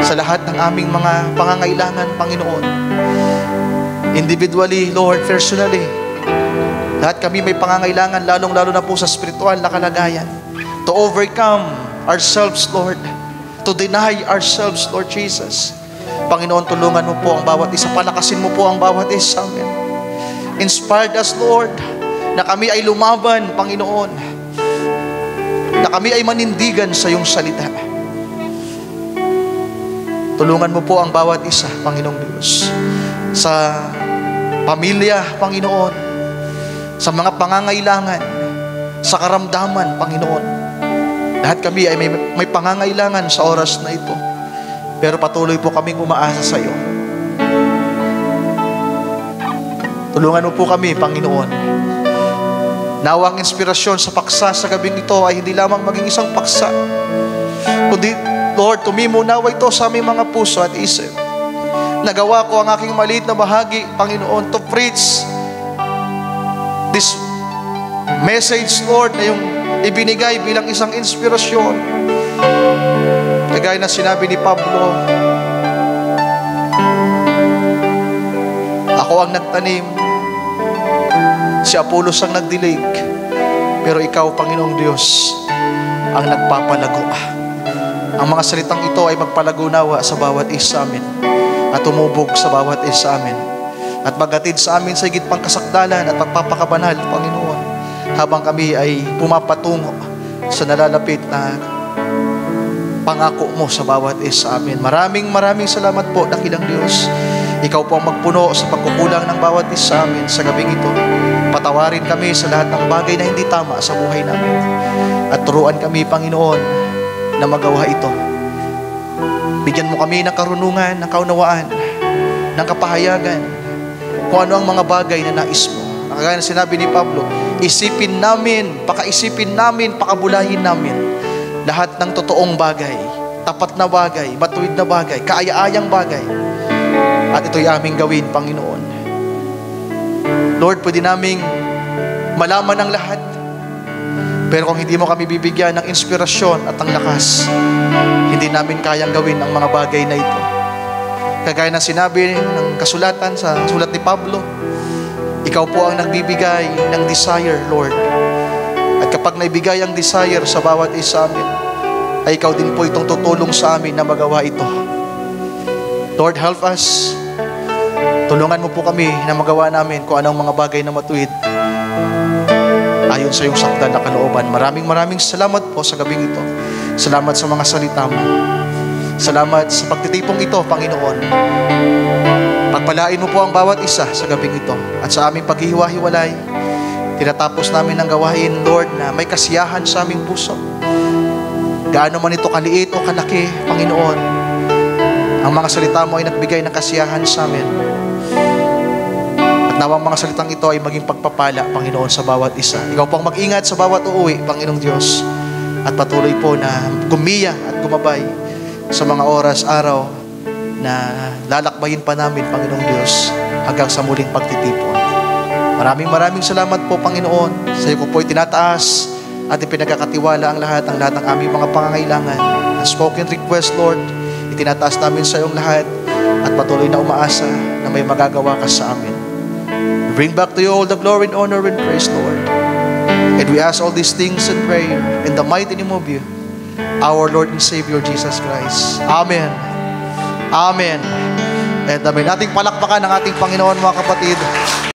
Sa lahat ng aming mga pangangailangan, Panginoon. Individually, Lord, personally. Lahat kami may pangangailangan, lalong-lalo na po sa spiritual na kalagayan. To overcome ourselves, Lord. To deny ourselves, Lord Jesus. Panginoon, tulungan mo po ang bawat isa. Palakasin mo po ang bawat isa sa amin. Inspired us, Lord, na kami ay lumaban, Panginoon. Na kami ay manindigan sa iyong salita. Tulungan mo po ang bawat isa, Panginoong Diyos. Sa pamilya, Panginoon. Sa mga pangangailangan. Sa karamdaman, Panginoon. Lahat kami ay may pangangailangan sa oras na ito. Pero patuloy po kaming umaasa sa iyo. Tulungan mo po kami, Panginoon. Nawang inspirasyon sa paksa sa gabing ito ay hindi lamang maging isang paksa, kundi, Lord, tumimo nawa ito sa aming mga puso at isip. Nagawa ko ang aking maliit na bahagi, Panginoon, to preach this message, Lord, na yung ibinigay bilang isang inspirasyon. Kagaya na sinabi ni Pablo, ako ang nagtanim, si Apolos ang nagdilig, pero ikaw, Panginoong Diyos, ang nagpapalago. Ang mga salitang ito ay magpalagunawa sa bawat isa amin at tumubog sa bawat isa amin at magatid sa amin sa higit pang kasakdalan at pagpapakabanal, Panginoon, habang kami ay pumapatungo sa nalalapit na pangako mo sa bawat isa amin. Maraming salamat po, dakilang Diyos. Ikaw po ang magpuno sa pagkukulang ng bawat isa amin sa gabing ito. Patawarin kami sa lahat ng bagay na hindi tama sa buhay namin. At turuan kami, Panginoon, na magawa ito. Bigyan mo kami ng karunungan, ng kaunawaan, ng kapahayagan, kung ano ang mga bagay na nais mo. Kagaya na sinabi ni Pablo, isipin namin, pakaisipin namin, pakabulahin namin lahat ng totoong bagay, tapat na bagay, matuwid na bagay, kaaya-ayang bagay. At ito'y aming gawin, Panginoon. Lord, pwede naming malaman ang lahat, pero kung hindi mo kami bibigyan ng inspirasyon at ang lakas, hindi namin kayang gawin ang mga bagay na ito. Kagaya na sinabi ng kasulatan sa sulat ni Pablo, ikaw po ang nagbibigay ng desire, Lord. At kapag naibigay ang desire sa bawat isa amin, ay ikaw din po itong tutulong sa amin na magawa ito. Lord, help us. Tulungan mo po kami na magawa namin kung anong mga bagay na matuwid ayon sa iyong sakdal na kalooban. Maraming salamat po sa gabing ito. Salamat sa mga salita mo. Salamat sa pagtitipong ito, Panginoon. Pagpalain mo po ang bawat isa sa gabing ito at sa aming paghihiwa-hiwalay. tinatapos namin ang gawain, Lord, na may kasiyahan sa aming puso. Gaano man ito kaliit o kalaki, Panginoon, ang mga salita mo ay nagbigay ng kasiyahan sa amin. At nawang mga salitang ito ay maging pagpapala, Panginoon, sa bawat isa. Ikaw pang mag-ingat sa bawat uuwi, Panginoong Diyos. At patuloy po na gumiya at gumabay sa mga oras, araw na lalakbayin pa namin, Panginoong Diyos, hanggang sa muling pagtitipon. Maraming salamat po, Panginoon. Sa iyo ko po itinataas at ipinagkakatiwala ang lahat ng aming mga pangangailangan. Ang spoken request, Lord, itinataas namin sa iyong lahat at patuloy na umaasa na may magagawa ka sa amin. We bring back to you all the glory and honor and praise, Lord. And we ask all these things in prayer in the mighty name of you, our Lord and Savior, Jesus Christ. Amen. Amen. And amen. Nating palakpakan ng ating Panginoon, mga kapatid.